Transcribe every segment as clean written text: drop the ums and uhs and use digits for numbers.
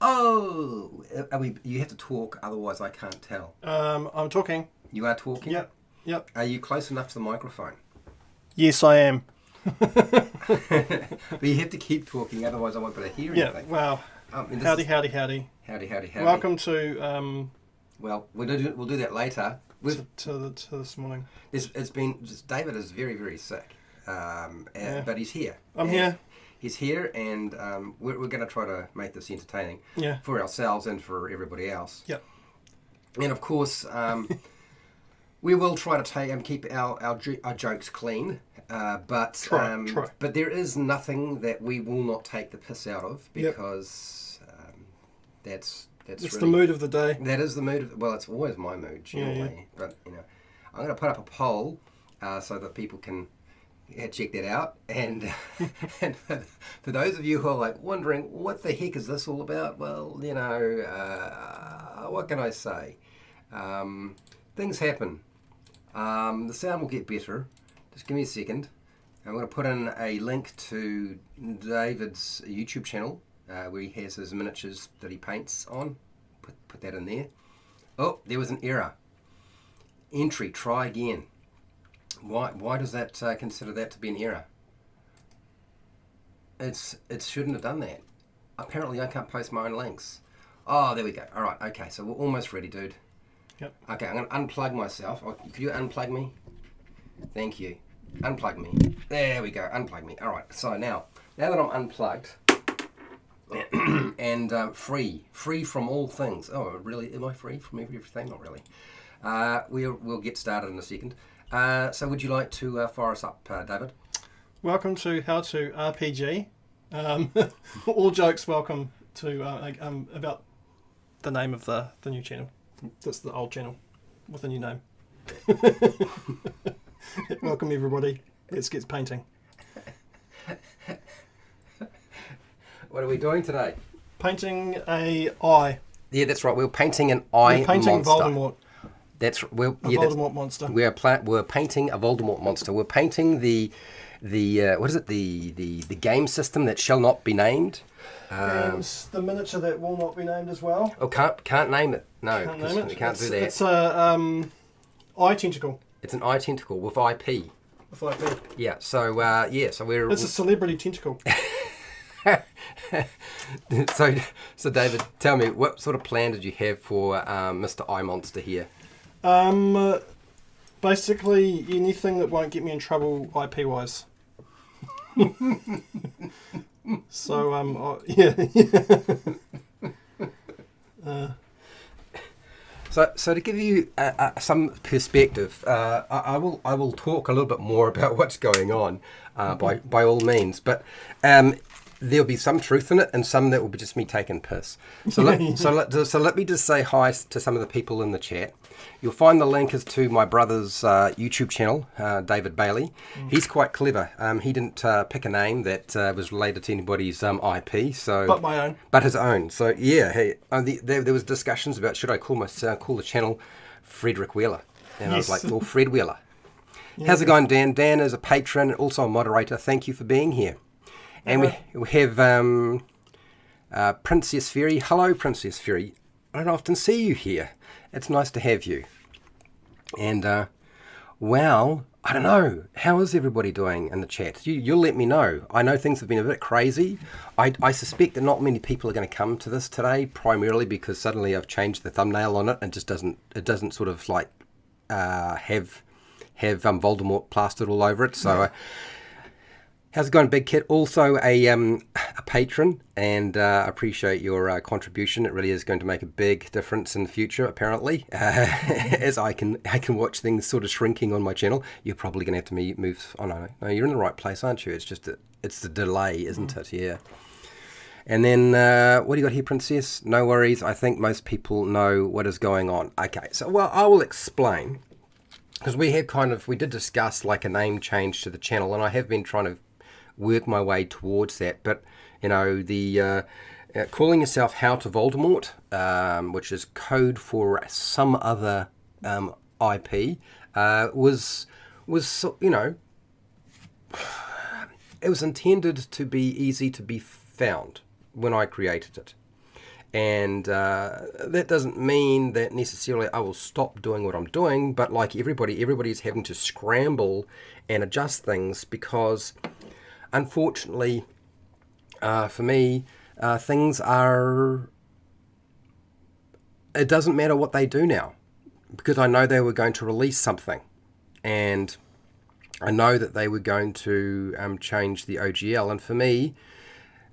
Oh, you have to talk, otherwise I can't tell. I'm talking. You are talking? Yep. Are you close enough to the microphone? Yes, I am. But you have to keep talking, otherwise I won't be able to hear anything. Yeah, wow. Howdy. Howdy. Welcome to... Well, we'll do that later. To this morning. David is very, very sick, but he's here. I'm here. He's here, and we're going to try to make this entertaining for ourselves and for everybody else. Yep. And of course, we will try to keep our jokes clean, but Try. But there is nothing that we will not take the piss out of, because that's it's really, the mood of the day. That is the mood. Well, it's always my mood generally, but I'm going to put up a poll so that people can check that out. And and for those of you who are like wondering what the heck is this all about, well, what can I say? Things happen. The sound will get better. Just give me a second. I'm going to put in a link to David's YouTube channel where he has his miniatures that he paints on. Put that in there. Oh, there was an error. Entry, try again. Why does that consider that to be an error? It shouldn't have done that. Apparently I can't post my own links. Oh, there we go. All right, okay, so we're almost ready, dude. Yep. Okay, I'm going to unplug myself. Could you unplug me? Thank you. Unplug me. There we go, unplug me. All right, so now that I'm unplugged and free from all things. Oh, really? Am I free from everything? Not really. We'll get started in a second. So would you like to fire us up, David? Welcome to How to RPG. All jokes welcome to about the name of the new channel. That's the old channel with a new name. Welcome everybody. Let's get painting. What are we doing today? Painting a eye. Yeah, that's right. We're painting an eye We're painting monster. Voldemort. Voldemort monster. We're painting a Voldemort monster. We're painting the what is it? The game system that shall not be named. Games, the miniature that will not be named as well. Oh, can't name it. No, Can't name it. We can't do that. It's a eye tentacle. It's an eye tentacle with IP. With IP. Yeah. So so we're. It's a celebrity tentacle. So David, tell me, what sort of plan did you have for Mr. Eye Monster here? Basically anything that won't get me in trouble IP wise. So So to give you some perspective, I will talk a little bit more about what's going on by all means, but there'll be some truth in it and some that will be just me taking piss. So let me just say hi to some of the people in the chat. You'll find the link is to my brother's YouTube channel, David Bailey. He's quite clever. He didn't pick a name that was related to anybody's IP. So but my own. But his own. So yeah, hey, there was discussions about should I call the channel Frederick Wheeler, and Yes. I was like, well, Fred Wheeler. How's it going, Dan? Dan is a patron and also a moderator. Thank you for being here. And we have Princess Fury. Hello, Princess Fury. I don't often see you here. It's nice to have you. And, well, I don't know. How is everybody doing in the chat? You'll let me know. I know things have been a bit crazy. I suspect that not many people are going to come to this today, primarily because suddenly I've changed the thumbnail on it and it doesn't sort of like have Voldemort plastered all over it. So... how's it going, Big Kit? Also a patron, and appreciate your contribution. It really is going to make a big difference in the future, apparently. As I can watch things sort of shrinking on my channel. You're probably going to have to move. Oh no, you're in the right place, aren't you? It's just it's the delay, isn't it? Yeah. And then what do you got here, Princess? No worries. I think most people know what is going on. Okay, so well, I will explain, because we did discuss like a name change to the channel, and I have been trying to work my way towards that, but the calling yourself How to Voldemort, which is code for some other IP, was it was intended to be easy to be found when I created it, And that doesn't mean that necessarily I will stop doing what I'm doing, but like everybody's having to scramble and adjust things because, unfortunately, for me, things are... It doesn't matter what they do now, because I know they were going to release something, and I know that they were going to change the OGL, and for me,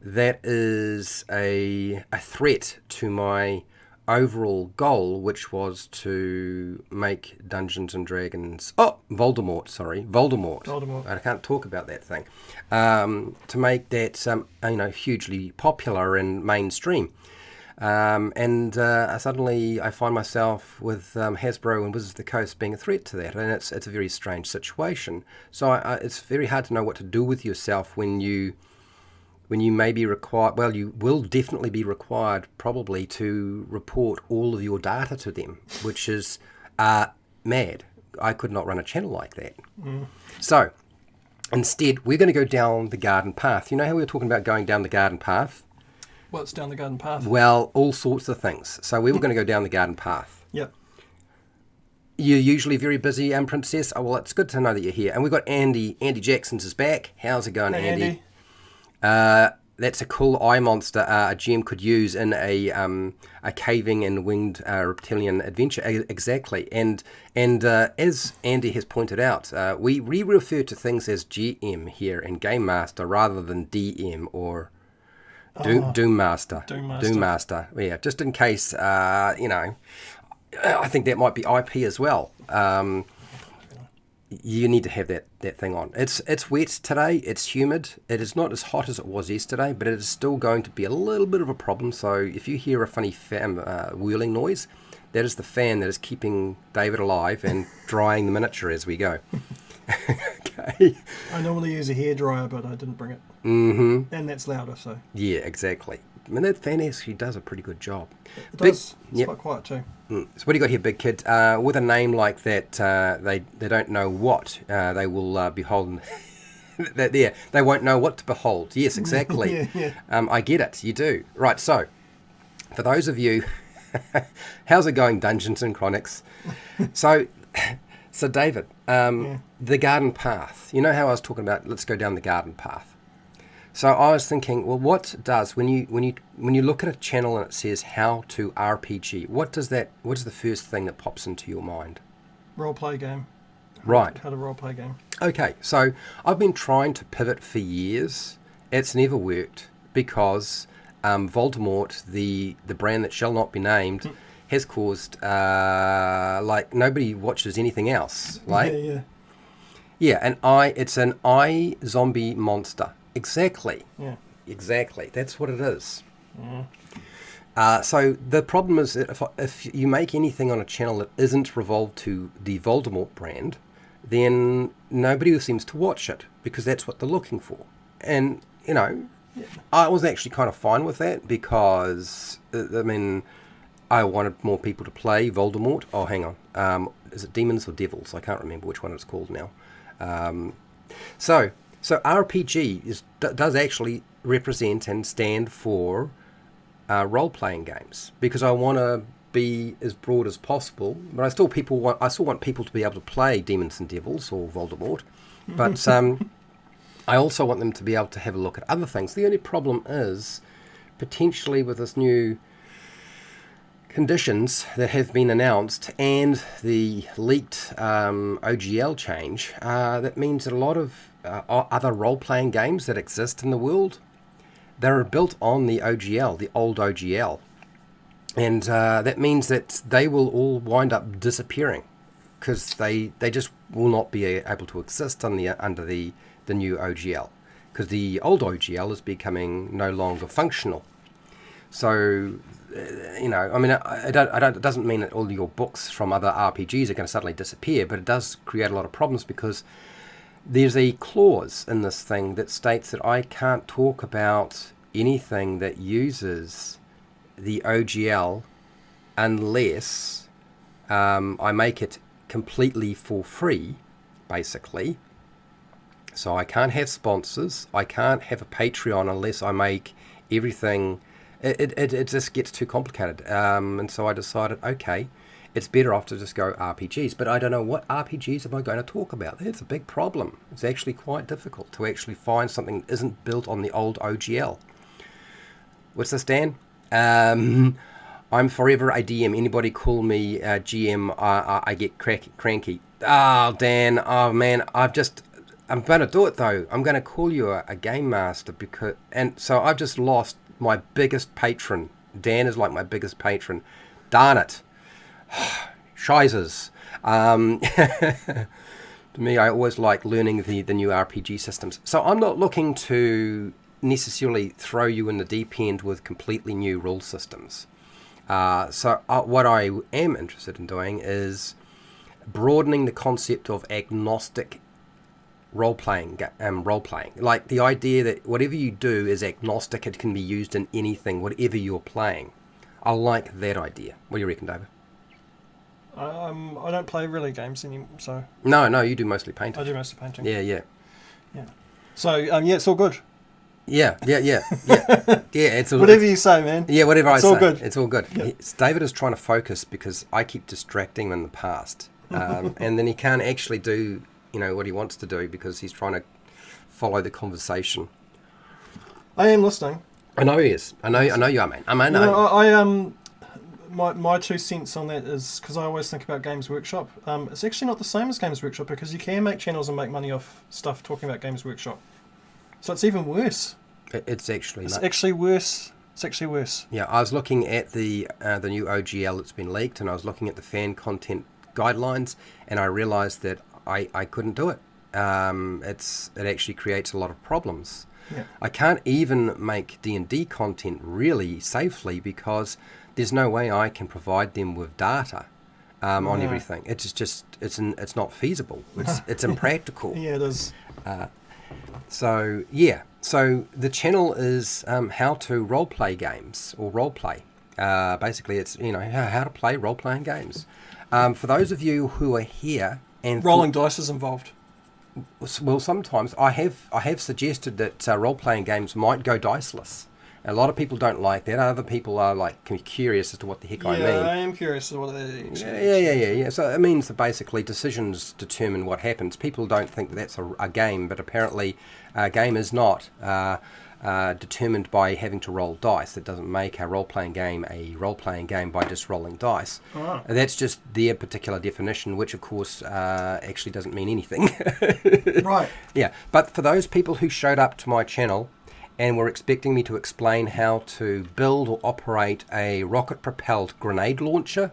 that is a threat to my overall goal, which was to make Dungeons and Dragons... Oh, Voldemort, sorry. Voldemort. I can't talk about that thing. To make that hugely popular and mainstream. Suddenly I find myself with Hasbro and Wizards of the Coast being a threat to that, and it's a very strange situation. So it's very hard to know what to do with yourself when you may be required, well, you will definitely be required probably to report all of your data to them, which is mad. I could not run a channel like that. So instead, we're going to go down the garden path. You know how we were talking about going down the garden path? What's down the garden path? Well, all sorts of things. So we were going to go down the garden path. Yep. You're usually very busy, Princess. Oh, well, it's good to know that you're here. And we've got Andy. Andy Jackson's is back. How's it going, Hey, Andy? That's a cool eye monster a GM could use in a caving and winged reptilian adventure. Exactly. And as Andy has pointed out, we refer to things as GM here in Game Master rather than DM or Doom Master. Doom Master. Yeah, just in case, I think that might be IP as well. You need to have that thing on. It's wet today. It's humid. It is not as hot as it was yesterday, but it is still going to be a little bit of a problem. So if you hear a funny fan whirling noise, that is the fan that is keeping David alive and drying the miniature as we go. Okay. I normally use a hairdryer, but I didn't bring it. Mm-hmm. And that's louder, so. Yeah, exactly. I mean, that fan actually does a pretty good job. It does. It's quite quiet too. So what do you got here, big kid? With a name like that, they don't know what they will behold. They won't know what to behold. Yes, exactly. Yeah. I get it. You do. Right, so, for those of you... how's it going, Dungeons and Chronics? So David, the garden path. You know how I was talking about, let's go down the garden path. So I was thinking, well, what does when you look at a channel and it says how to RPG, what is the first thing that pops into your mind? Roleplay game. Right. How to roleplay game. Okay, so I've been trying to pivot for years. It's never worked because Voldemort, the brand that shall not be named, has caused nobody watches anything else. Like and it's an zombie monster. Exactly. Yeah. Exactly. That's what it is. So the problem is that if you make anything on a channel that isn't revolved to the Voldemort brand, then nobody seems to watch it because that's what they're looking for. And, I was actually kind of fine with that because, I wanted more people to play Voldemort. Oh, hang on. Is it Demons or Devils? I can't remember which one it's called now. So RPG does actually represent and stand for role-playing games because I want to be as broad as possible, but I still want people to be able to play Demons and Devils or Voldemort, but I also want them to be able to have a look at other things. The only problem is potentially with this new conditions that have been announced and the leaked OGL change, that means that a lot of other role-playing games that exist in the world, they're built on the OGL, the old OGL. And that means that they will all wind up disappearing because they just will not be able to exist under the new OGL because the old OGL is becoming no longer functional. So, it doesn't mean that all your books from other RPGs are going to suddenly disappear, but it does create a lot of problems because there's a clause in this thing that states that I can't talk about anything that uses the OGL unless I make it completely for free, basically. So I can't have sponsors. I can't have a Patreon unless I make everything It just gets too complicated. And so I decided, okay, it's better off to just go RPGs. But I don't know what RPGs am I going to talk about. That's a big problem. It's actually quite difficult to actually find something that isn't built on the old OGL. What's this, Dan? I'm forever a DM. Anybody call me GM, I get cranky. Oh, Dan. Oh, man. I'm going to do it, though. I'm going to call you a game master and so I've just lost my biggest patron. Dan is like my biggest patron. Darn it. Shizers. To me, I always like learning the new RPG systems. So I'm not looking to necessarily throw you in the deep end with completely new rule systems. So what I am interested in doing is broadening the concept of agnostic role-playing. Like the idea that whatever you do is agnostic, it can be used in anything, whatever you're playing. I like that idea. What do you reckon, David? I don't play really games anymore, so... No, you do mostly painting. I do mostly painting. Yeah. So, yeah, it's all good. Yeah. It's all, whatever you say, man. Yeah, whatever I say. It's all good. It's all good. David is trying to focus because I keep distracting him in the past. And then he can't actually do, what he wants to do because he's trying to follow the conversation. I am listening. I know he is. I know you are, man. I know. My 2 cents on that is because I always think about Games Workshop. It's actually not the same as Games Workshop because you can make channels and make money off stuff talking about Games Workshop. So it's even worse. It's actually worse. It's actually worse. Yeah, I was looking at the new OGL that's been leaked, and I was looking at the fan content guidelines, and I realised that I couldn't do it. It actually creates a lot of problems. Yeah. I can't even make D&D content really safely because there's no way I can provide them with data on everything. It's not feasible. It's impractical. Yeah, it is. So the channel is how to roleplay games or roleplay. Basically, it's how to play role-playing games. For those of you who are here and rolling dice is involved. Well, sometimes I have suggested that role-playing games might go diceless. A lot of people don't like that. Other people are like curious as to what the heck I mean. Yeah, I am curious as to what they Yeah. So it means that basically decisions determine what happens. People don't think that that's a game, but apparently a game is not determined by having to roll dice. It doesn't make a role-playing game by just rolling dice. Oh. That's just their particular definition, which of course actually doesn't mean anything. Right. Yeah, but for those people who showed up to my channel and were expecting me to explain how to build or operate a rocket-propelled grenade launcher,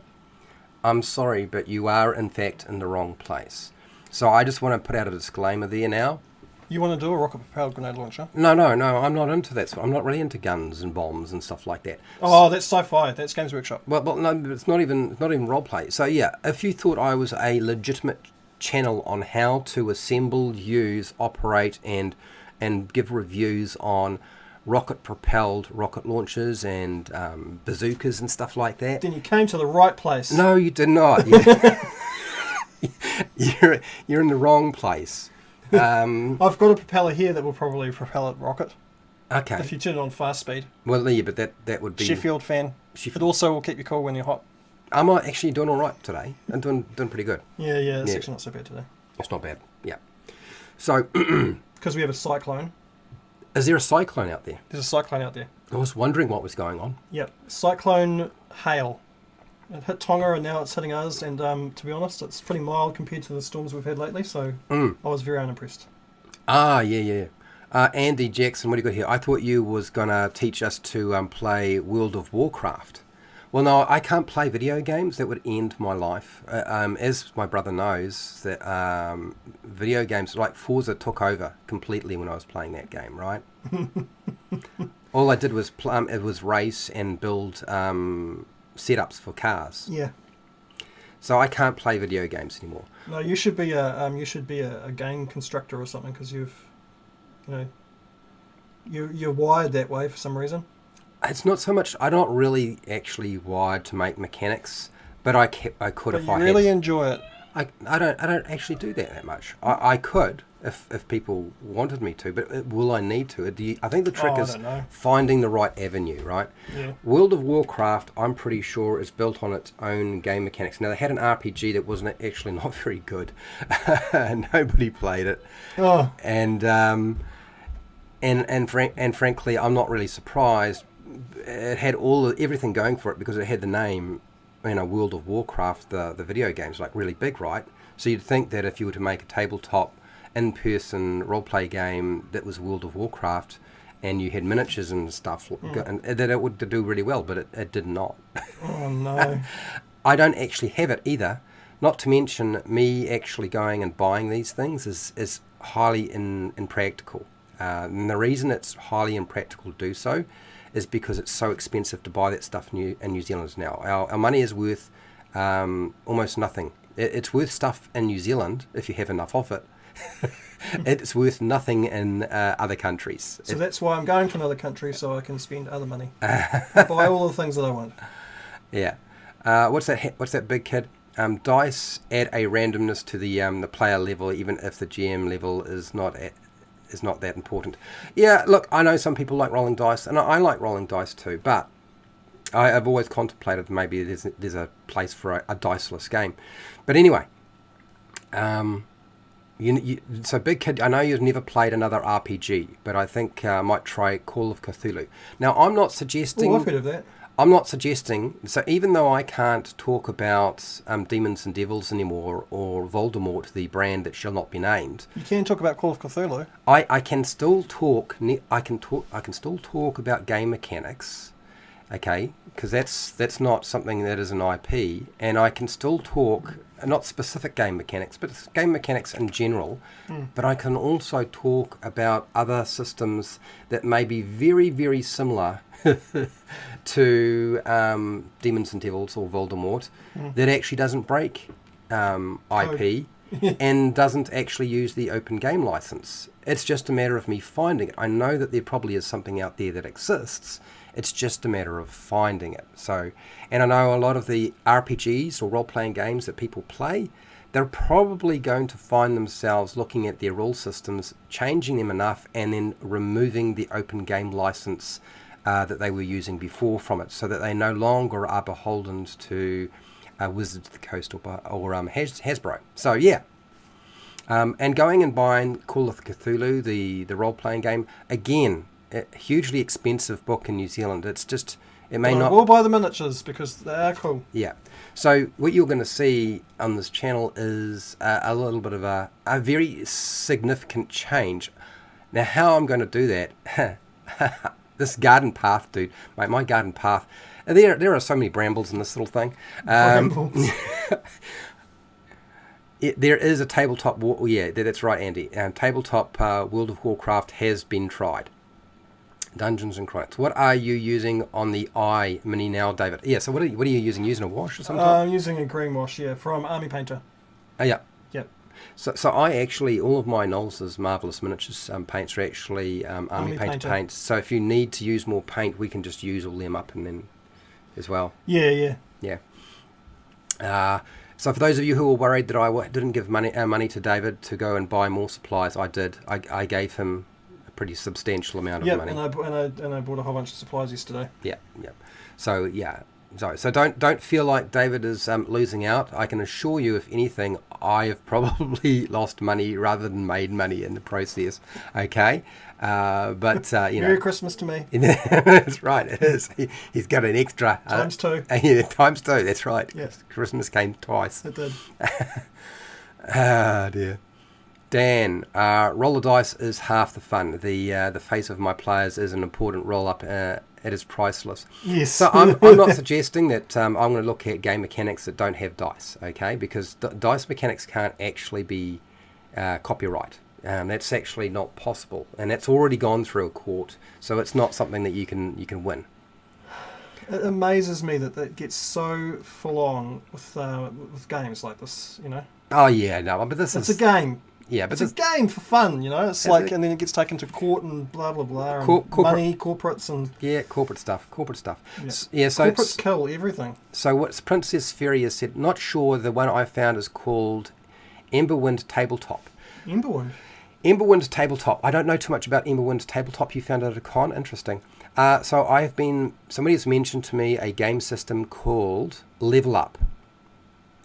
I'm sorry, but you are in fact in the wrong place. So I just want to put out a disclaimer there now. You want to do a rocket-propelled grenade launcher? No, I'm not into that. So I'm not really into guns and bombs and stuff like that. Oh, that's sci-fi. That's Games Workshop. Well, no, it's not even roleplay. So yeah, if you thought I was a legitimate channel on how to assemble, use, operate, and give reviews on rocket-propelled rocket launchers and bazookas and stuff like that, then you came to the right place. No, you did not. You're in the wrong place. I've got a propeller here that will probably propel a rocket. Okay. If you turn it on fast speed. Well, yeah, but that would be... Sheffield fan. It also will keep you cool when you're hot. I'm actually doing all right today. I'm doing pretty good. Yeah, it's actually not so bad today. It's not bad, yeah. So... Because we have a cyclone. Is there a cyclone out there? There's a cyclone out there. I was wondering what was going on. Yep. Cyclone hail. It hit Tonga and now it's hitting us, and to be honest, it's pretty mild compared to the storms we've had lately, so I was very unimpressed. Yeah. Andy Jackson, what do you got here? I thought you was going to teach us to play World of Warcraft. Well, no, I can't play video games. That would end my life. As my brother knows, that video games, like Forza, took over completely when I was playing that game, right? All I did was it was race and build setups for cars. Yeah. So I can't play video games anymore. No, you should be a game constructor or something because you're wired that way for some reason. It's not so much. I'm not really actually wired to make mechanics, but I could but if I you really had. enjoy it. I don't actually do that much. I could if people wanted me to, but will I need to? I think the trick is finding the right avenue, right? Yeah. World of Warcraft, I'm pretty sure, is built on its own game mechanics. Now, they had an RPG that wasn't actually not very good. Nobody played it. Oh. And frankly, I'm not really surprised. It had everything going for it because it had the name, World of Warcraft, the video game's like really big, right? So you'd think that if you were to make a tabletop in-person roleplay game that was World of Warcraft and you had miniatures and stuff, and that it would do really well, but it did not. Oh, no. I don't actually have it either. Not to mention, me actually going and buying these things is highly impractical. And the reason it's highly impractical to do so is because it's so expensive to buy that stuff in New Zealand now. Our money is worth almost nothing. It's worth stuff in New Zealand if you have enough of it. It's worth nothing in other countries. So that's why I'm going to another country so I can spend other money. Buy all the things that I want. Yeah. What's that big kid? Dice add a randomness to the player level, even if the GM level is not that important. Yeah, look, I know some people like rolling dice, and I like rolling dice too, but I've always contemplated maybe there's a place for a diceless game. But anyway, so Big Kid, I know you've never played another RPG, but I think I might try Call of Cthulhu. Now, I'm not suggesting... Oh, I've heard of that. I'm not suggesting... So even though I can't talk about demons and devils anymore, or Voldemort, the brand that shall not be named... You can talk about Call of Cthulhu. I can still talk... I can still talk about game mechanics, okay? Because that's not something that is an IP, and I can still talk... Not specific game mechanics, but game mechanics in general. But I can also talk about other systems that may be very, very similar to Demons and Devils or Voldemort that actually doesn't break IP and doesn't actually use the open game license. It's just a matter of me finding it. I know that there probably is something out there that exists. It's just a matter of finding it. So, and I know a lot of the RPGs or role-playing games that people play, they're probably going to find themselves looking at their rule systems, changing them enough, and then removing the open game license that they were using before from it, so that they no longer are beholden to Wizards of the Coast or Hasbro. So, yeah. And going and buying Call of Cthulhu, the role-playing game, again... a hugely expensive book in New Zealand. It's just, it may not... We'll buy the miniatures because they are cool. Yeah. So what you're going to see on this channel is a little bit of a very significant change. Now, how I'm going to do that, this garden path, dude, my garden path, there are so many brambles in this little thing. Brambles. There is a tabletop... Yeah, that's right, Andy. Tabletop World of Warcraft has been tried. Dungeons and Crafts. What are you using on the mini now, David? Yeah, so what are you using? Using a wash or something? I'm using a green wash, yeah, from Army Painter. Oh, yeah. Yep. So I actually, all of my Nolzur's Marvellous Miniatures paints are actually Army Painter paints. So if you need to use more paint, we can just use all them up and then as well. Yeah. So for those of you who were worried that I didn't give money to David to go and buy more supplies, I did. I gave him pretty substantial amount of money. And I bought a whole bunch of supplies yesterday. Yeah. So yeah, so don't feel like David is losing out. I can assure you, if anything, I have probably lost money rather than made money in the process. Okay, but Merry Christmas to me. That's right. It is. He's got an extra times two. Yeah, times two. That's right. Yes, Christmas came twice. It did. Ah, dear. Dan, roll the dice is half the fun. The face of my players is an important roll-up. It is priceless. Yes. So I'm not suggesting that I'm going to look at game mechanics that don't have dice, okay? Because dice mechanics can't actually be copyright. That's actually not possible, and that's already gone through a court. So it's not something that you can win. It amazes me that it gets so full on with games like this. Oh yeah, no, but it's a game. Yeah, but it's a game for fun, you know. It's like, and then it gets taken to court and blah blah blah, and money, corporates, and corporate stuff. Yeah, So corporates kill everything. So what Princess Fairy has said, not sure. The one I found is called Emberwind Tabletop. Emberwind Tabletop. I don't know too much about Emberwind Tabletop. You found it at a con. Interesting. So somebody has mentioned to me a game system called Level Up,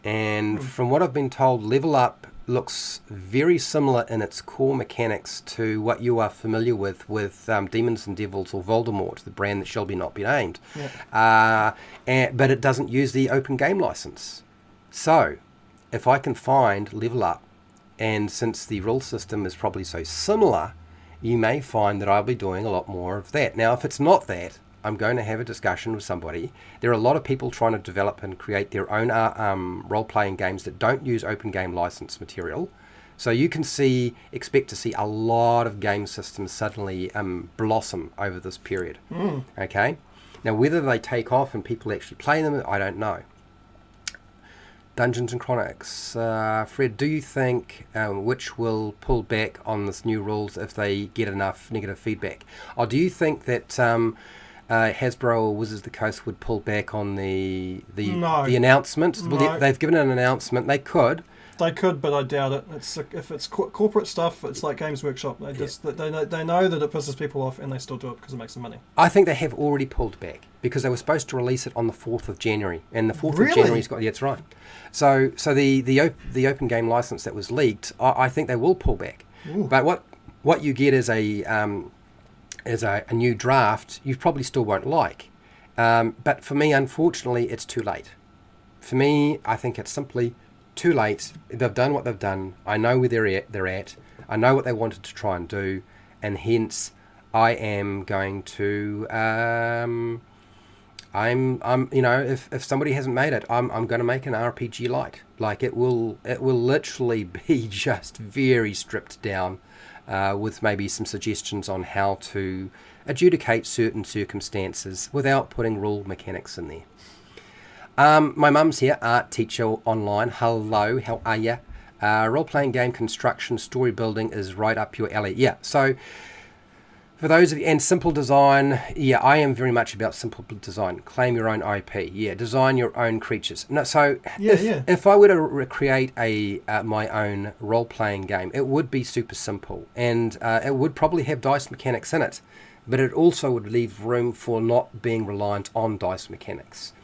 and from what I've been told, Level Up looks very similar in its core mechanics to what you are familiar with Demons and Devils or Voldemort, the brand that shall not be named. Yeah. But it doesn't use the open game license. So, if I can find Level Up, and since the rule system is probably so similar, you may find that I'll be doing a lot more of that. Now, if it's not that, I'm going to have a discussion with somebody. There are a lot of people trying to develop and create their own role-playing games that don't use open game license material. So you can expect to see a lot of game systems suddenly blossom over this period. Okay? Now, whether they take off and people actually play them, I don't know. Dungeons and Chronics. Fred, do you think which will pull back on this new rules if they get enough negative feedback? Or do you think that Hasbro or Wizards of the Coast would pull back on the announcement? No. Well, they've given an announcement. They could. They could, but I doubt it. If it's corporate stuff, it's like Games Workshop. They know that it pisses people off, and they still do it because it makes them money. I think they have already pulled back because they were supposed to release it on the 4th of January, and the 4th of January's got. Yeah, that's right. So the open game license that was leaked, I think they will pull back. Ooh. But what you get is a new draft you probably still won't like. But for me, unfortunately, it's too late. For me, I think it's simply too late. They've done what they've done. I know where they're at. I know what they wanted to try and do, and hence I am going to if somebody hasn't made it, I'm going to make an RPG light. Like it will literally be just very stripped down, with maybe some suggestions on how to adjudicate certain circumstances without putting rule mechanics in there. My mum's here, art teacher online. Hello, how are ya? Role-playing game construction, story building is right up your alley. Yeah, so for those of you, and simple design, yeah, I am very much about simple design. Claim your own IP, yeah, design your own creatures. No, so if I were to recreate my own role-playing game, it would be super simple, and it would probably have dice mechanics in it, but it also would leave room for not being reliant on dice mechanics.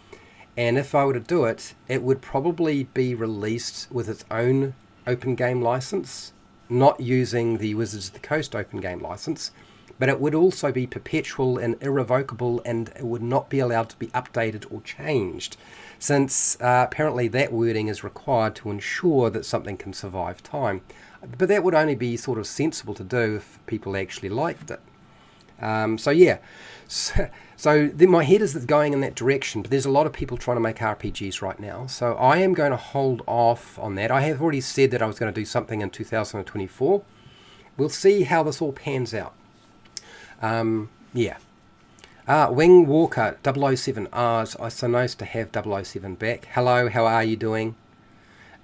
And if I were to do it, it would probably be released with its own open game license, not using the Wizards of the Coast open game license, but it would also be perpetual and irrevocable, and it would not be allowed to be updated or changed, since apparently that wording is required to ensure that something can survive time. But that would only be sort of sensible to do if people actually liked it. So then my head is going in that direction, but there's a lot of people trying to make RPGs right now. So I am going to hold off on that. I have already said that I was going to do something in 2024. We'll see how this all pans out. Wing Walker 007. It's so nice to have 007 back. Hello, how are you doing?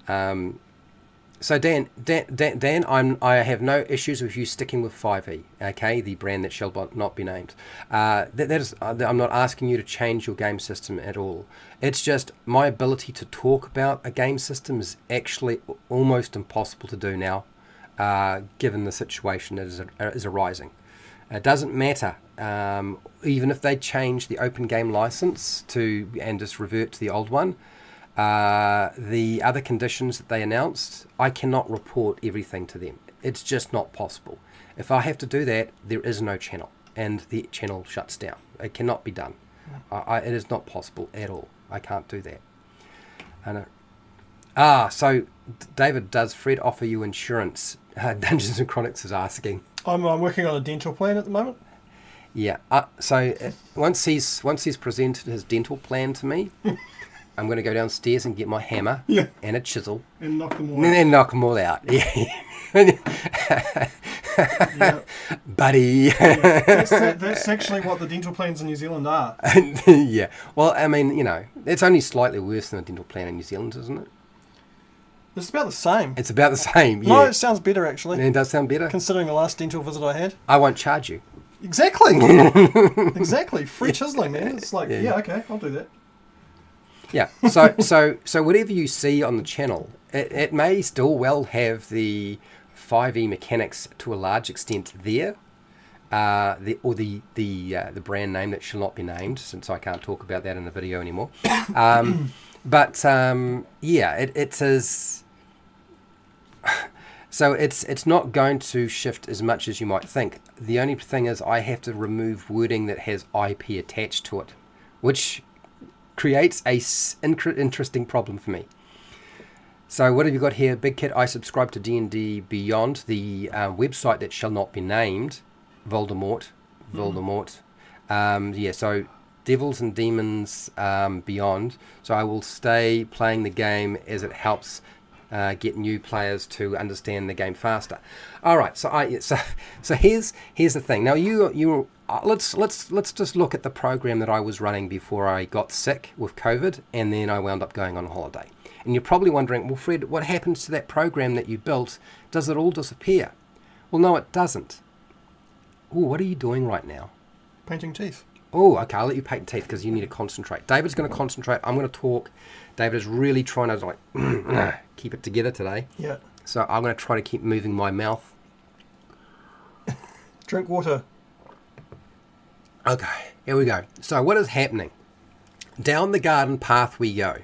So Dan, I have no issues with you sticking with 5e, okay, the brand that shall not be named. I'm not asking you to change your game system at all. It's just my ability to talk about a game system is actually almost impossible to do now, given the situation that is arising. It doesn't matter, even if they change the open game license and just revert to the old one. The other conditions that they announced, I cannot report everything to them. It's just not possible. If I have to do that, there is no channel, and the channel shuts down. It cannot be done. It is not possible at all. I can't do that. I know. So David, does Fred offer you insurance? Dungeons and Chronics is asking. I'm working on a dental plan at the moment. Yeah. Once he's presented his dental plan to me, I'm going to go downstairs and get my hammer and a chisel. And knock them all out. And then knock them all out. Yeah. Buddy. That's actually what the dental plans in New Zealand are. Yeah. Well, I mean, it's only slightly worse than a dental plan in New Zealand, isn't it? It's about the same. It's about the same, yeah. No, it sounds better, actually. It does sound better. Considering the last dental visit I had. I won't charge you. Exactly. Exactly. Free chiseling, man. It's like, yeah, okay, I'll do that. Yeah. So whatever you see on the channel, it may still well have the 5e mechanics to a large extent there. The brand name that shall not be named, since I can't talk about that in the video anymore. But it is. So it's not going to shift as much as you might think. The only thing is I have to remove wording that has IP attached to it, which creates a interesting problem for me. So what have you got here? Big Kid, I subscribe to D&D Beyond, the website that shall not be named. Voldemort. So Devils and Demons Beyond. So I will stay playing the game as it helps get new players to understand the game faster. All right. So here's the thing. Now you let's just look at the program that I was running before I got sick with COVID, and then I wound up going on holiday. And you're probably wondering, well, Fred, what happens to that program that you built? Does it all disappear? Well, no, it doesn't. Oh, what are you doing right now? Painting teeth. Oh, okay, I'll let you paint teeth because you need to concentrate. David's going to concentrate. I'm going to talk. David is really trying to keep it together today. Yeah. So I'm going to try to keep moving my mouth. Drink water. Okay, here we go. So what is happening? Down the garden path we go.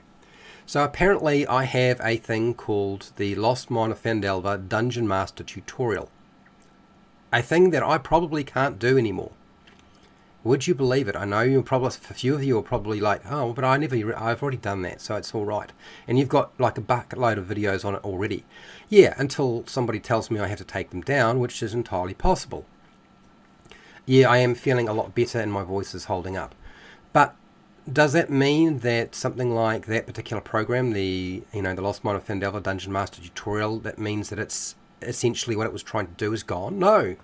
So apparently I have a thing called the Lost Mine of Phandelver Dungeon Master Tutorial. A thing that I probably can't do anymore. Would you believe it? I know a few of you are probably like, oh, but I've already done that, so it's all right. And you've got like a bucket load of videos on it already. Yeah, until somebody tells me I have to take them down, which is entirely possible. Yeah, I am feeling a lot better and my voice is holding up. But does that mean that something like that particular program, the Lost Mine of Phandelver Dungeon Master Tutorial, that means that it's essentially what it was trying to do is gone? No.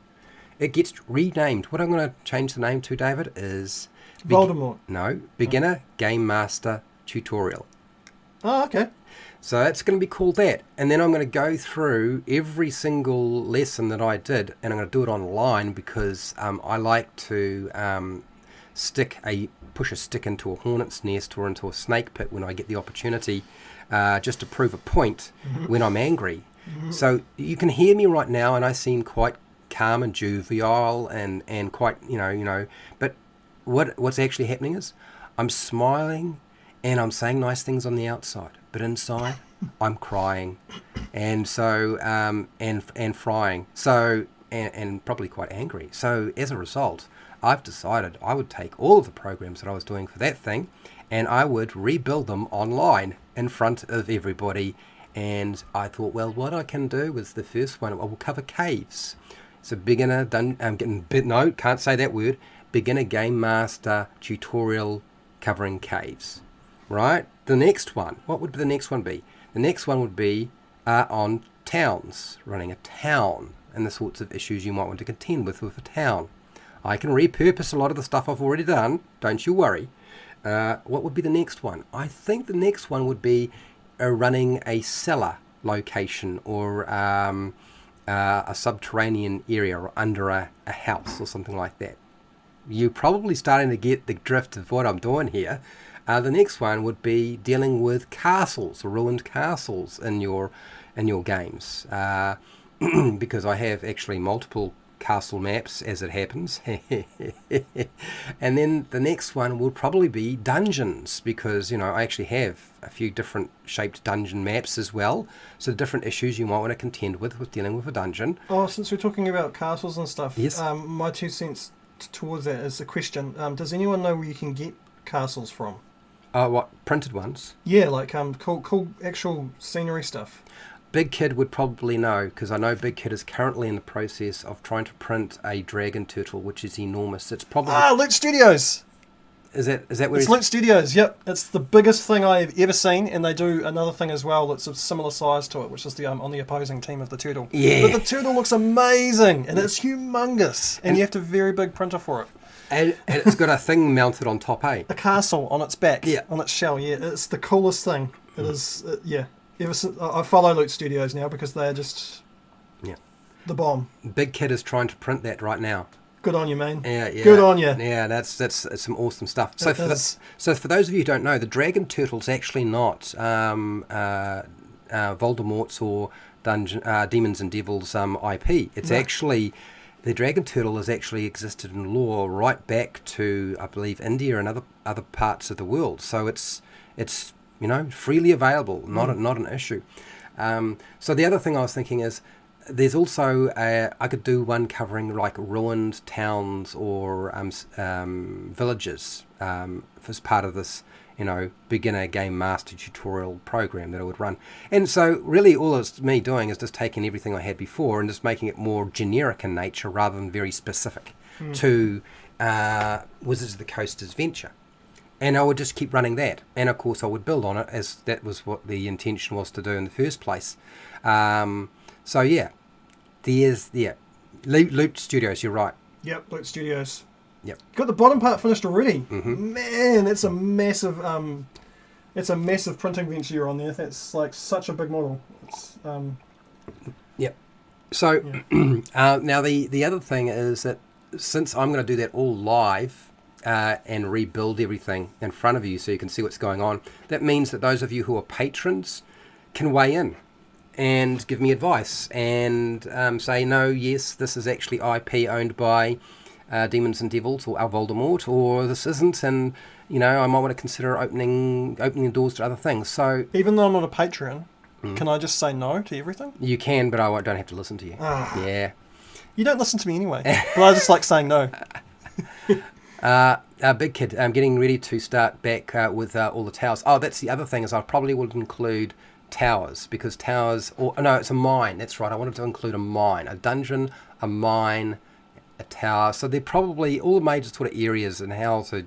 It gets renamed. What I'm going to change the name to, David, is... Voldemort. No. Beginner Game Master Tutorial. Oh, okay. So it's going to be called that. And then I'm going to go through every single lesson that I did, and I'm going to do it online because I like to push a stick into a hornet's nest or into a snake pit when I get the opportunity, just to prove a point when I'm angry. So you can hear me right now, and I seem quite calm and jovial and quite, but what's actually happening is I'm smiling and I'm saying nice things on the outside, but inside I'm crying and so and frying, so and probably quite angry. So as a result, I've decided I would take all of the programs that I was doing for that thing and I would rebuild them online in front of everybody. And I thought, well, what I can do was the first one, I will cover caves. So beginner, can't say that word. Beginner Game Master Tutorial covering caves, right? The next one, what would the next one be? The next one would be on towns, running a town, and the sorts of issues you might want to contend with a town. I can repurpose a lot of the stuff I've already done, don't you worry. What would be the next one? I think the next one would be running a cellar location or a subterranean area or under a house or something like that. You're probably starting to get the drift of what I'm doing here. The next one would be dealing with castles, ruined castles in your games, because I have actually multiple castle maps as it happens. And then the next one will probably be dungeons, because I actually have a few different shaped dungeon maps as well, so the different issues you might want to contend with dealing with a dungeon. Oh, since we're talking about castles and stuff, yes. My 2 cents towards that is a question. Does anyone know where you can get castles from? What, printed ones? Yeah, like cool actual scenery stuff. Big Kid would probably know, because I know Big Kid is currently in the process of trying to print a dragon turtle, which is enormous. It's probably Loot Studios. Is that where it's Loot Studios? Yep, it's the biggest thing I've ever seen, and they do another thing as well that's of similar size to it, which is the on the opposing team of the turtle. Yeah, but the turtle looks amazing, and it's humongous, and you have to have a very big printer for it. And it's got a thing mounted on top, eh? A castle on its back, yeah, on its shell. Yeah, it's the coolest thing. It is, yeah. ever since I follow Loot Studios now because they're just Yeah. the bomb. Big Kid is trying to print that right now. Good on you, man. Yeah, yeah. Good on you. Yeah, that's some awesome stuff. So It is. so for those of you who don't know, the Dragon Turtle's actually not Voldemort's or Demons and Devils IP. It's No. actually the Dragon Turtle has actually existed in lore right back to, I believe, India and other parts of the world. So it's freely available, not an issue. So the other thing I was thinking is, there's also I could do one covering like ruined towns or villages as part of this, beginner game master tutorial program that I would run. And so really all it's me doing is just taking everything I had before and just making it more generic in nature rather than very specific to Wizards of the Coast adventure. And I would just keep running that. And of course I would build on it, as that was what the intention was to do in the first place. So yeah, Loot Studios, you're right. Yep, Loot Studios. Yep. Got the bottom part finished already. Mm-hmm. Man, that's a massive printing venture you're on there. That's like such a big model. It's Yep. So now the other thing is that since I'm going to do that all live and rebuild everything in front of you so you can see what's going on, that means that those of you who are patrons can weigh in and give me advice and say, no, yes, this is actually IP owned by Demons and Devils or Voldemort, or this isn't, and I might want to consider opening the doors to other things. So even though I'm not a Patreon, can I just say no to everything? you can, but I don't have to listen to you. Yeah. You don't listen to me anyway, but I just like saying no. Big Kid, I'm getting ready to start back with all the towers. Oh, that's the other thing, is I probably would include towers, because towers, it's a mine. That's right. I wanted to include a mine, a dungeon, a mine, a tower. So they're probably all the major sort of areas, and how to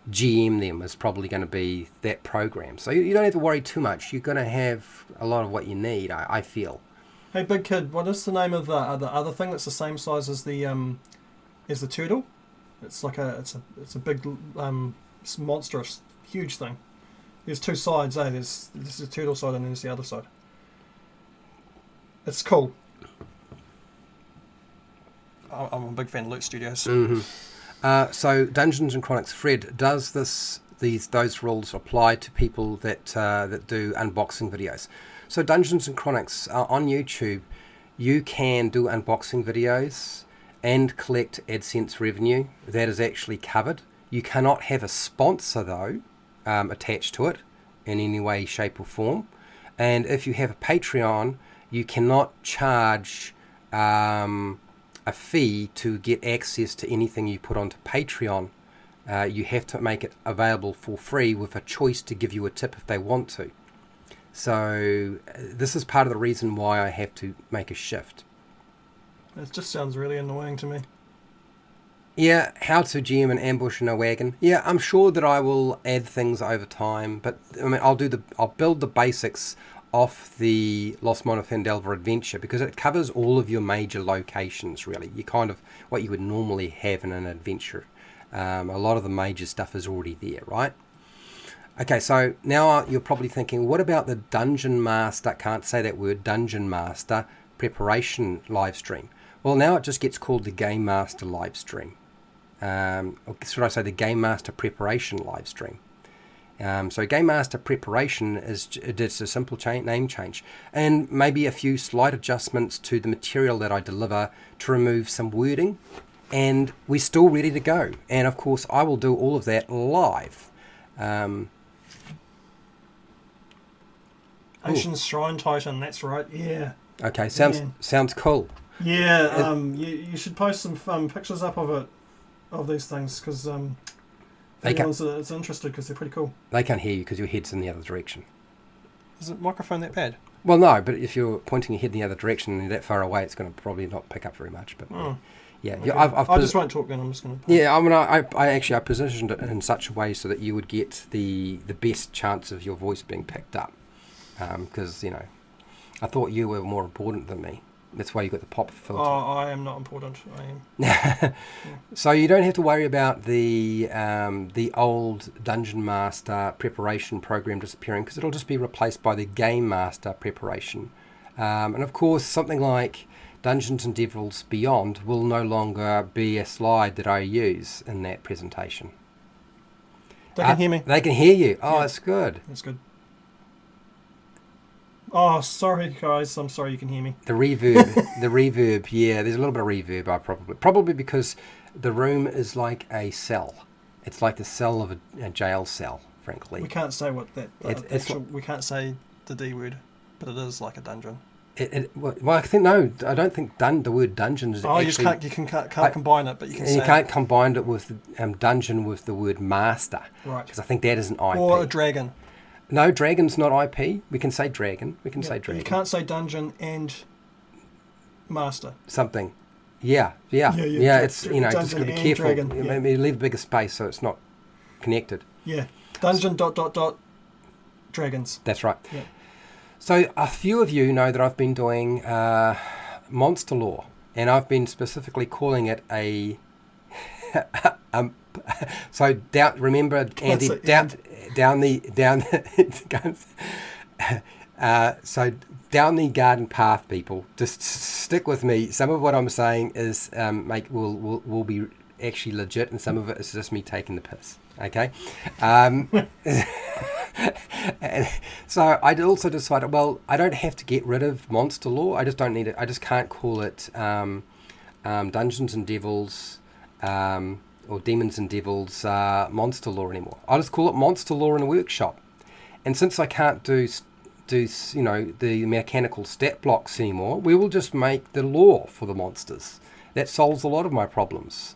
GM them is probably going to be that program. So you don't have to worry too much. You're going to have a lot of what you need, I feel. Hey, Big Kid, what is the name of the other thing that's the same size as the turtle? It's like it's a big it's monstrous, huge thing. There's two sides, There's the turtle side and then there's the other side. It's cool. I'm a big fan of Loot Studios. Mm-hmm. So Dungeons and Chronics, Fred, does those rules apply to people that do unboxing videos? So Dungeons and Chronics on YouTube, you can do unboxing videos and collect AdSense revenue. That is actually covered. You cannot have a sponsor though attached to it in any way, shape or form. And if you have a Patreon, you cannot charge a fee to get access to anything you put onto Patreon. You have to make it available for free with a choice to give you a tip if they want to. So this is part of the reason why I have to make a shift. It just sounds really annoying to me. Yeah, how to GM an ambush in a wagon. Yeah, I'm sure that I will add things over time, but I mean, I'll build the basics off the Lost Mine of Phandelver adventure, because it covers all of your major locations, really. You kind of what you would normally have in an adventure. A lot of the major stuff is already there, right? Okay, so now you're probably thinking, what about the Dungeon Master, can't say that word, Dungeon Master preparation live stream? Well, now it just gets called the Game Master live stream. Or should I say the Game Master preparation live stream? So Game Master preparation is just a simple name change, and maybe a few slight adjustments to the material that I deliver to remove some wording, and we're still ready to go. And of course, I will do all of that live. Ocean Shrine Titan, that's right. Yeah. Okay, sounds cool. Yeah. You should post some pictures up of these things, because anyone's that's interested, because they're pretty cool. They can't hear you because your head's in the other direction. Is the microphone that bad? Well, no, but if you're pointing your head in the other direction and you're that far away, it's going to probably not pick up very much. But yeah, Okay. I just won't talk then. I'm just going to. Yeah, I mean, I positioned it in such a way so that you would get the best chance of your voice being picked up, because I thought you were more important than me. That's why you got the pop filter. I am not important. I am. So you don't have to worry about the old Dungeon Master preparation program disappearing, because it'll just be replaced by the Game Master preparation. And of course, something like Dungeons and Devils Beyond will no longer be a slide that I use in that presentation. They can hear me. They can hear you. Oh, Yeah. that's good. That's good. Oh, sorry, guys. I'm sorry you can hear me. The reverb, yeah, there's a little bit of reverb. Probably because the room is like a cell. It's like the cell of a jail cell, frankly. We can't say what that. It's we can't say the D word, but it is like a dungeon. Well, I think no. I don't think the word dungeon is actually. You can't combine it, but you can. And say you can't combine it with dungeon with the word master, right? Because I think that is an IP. Or a dragon. No, dragon's not IP. We can say dragon. We can say dragon. You can't say dungeon and master. Something. Yeah. It's just got to be careful. Dragon, yeah. Maybe leave a bigger space so it's not connected. Yeah, dungeon ... dragons. That's right. Yeah. So a few of you know that I've been doing monster lore, and I've been specifically calling it a. So remember, Andy, down the so down the garden path, people. Just stick with me. Some of what I'm saying is will be actually legit, and some of it is just me taking the piss. Okay. And so I also decided, well, I don't have to get rid of monster lore. I just don't need it. I just can't call it Dungeons and Devils or Demons and Devils monster lore anymore. I'll just call it monster lore in a workshop. And since I can't do the mechanical stat blocks anymore, we will just make the lore for the monsters. That solves a lot of my problems.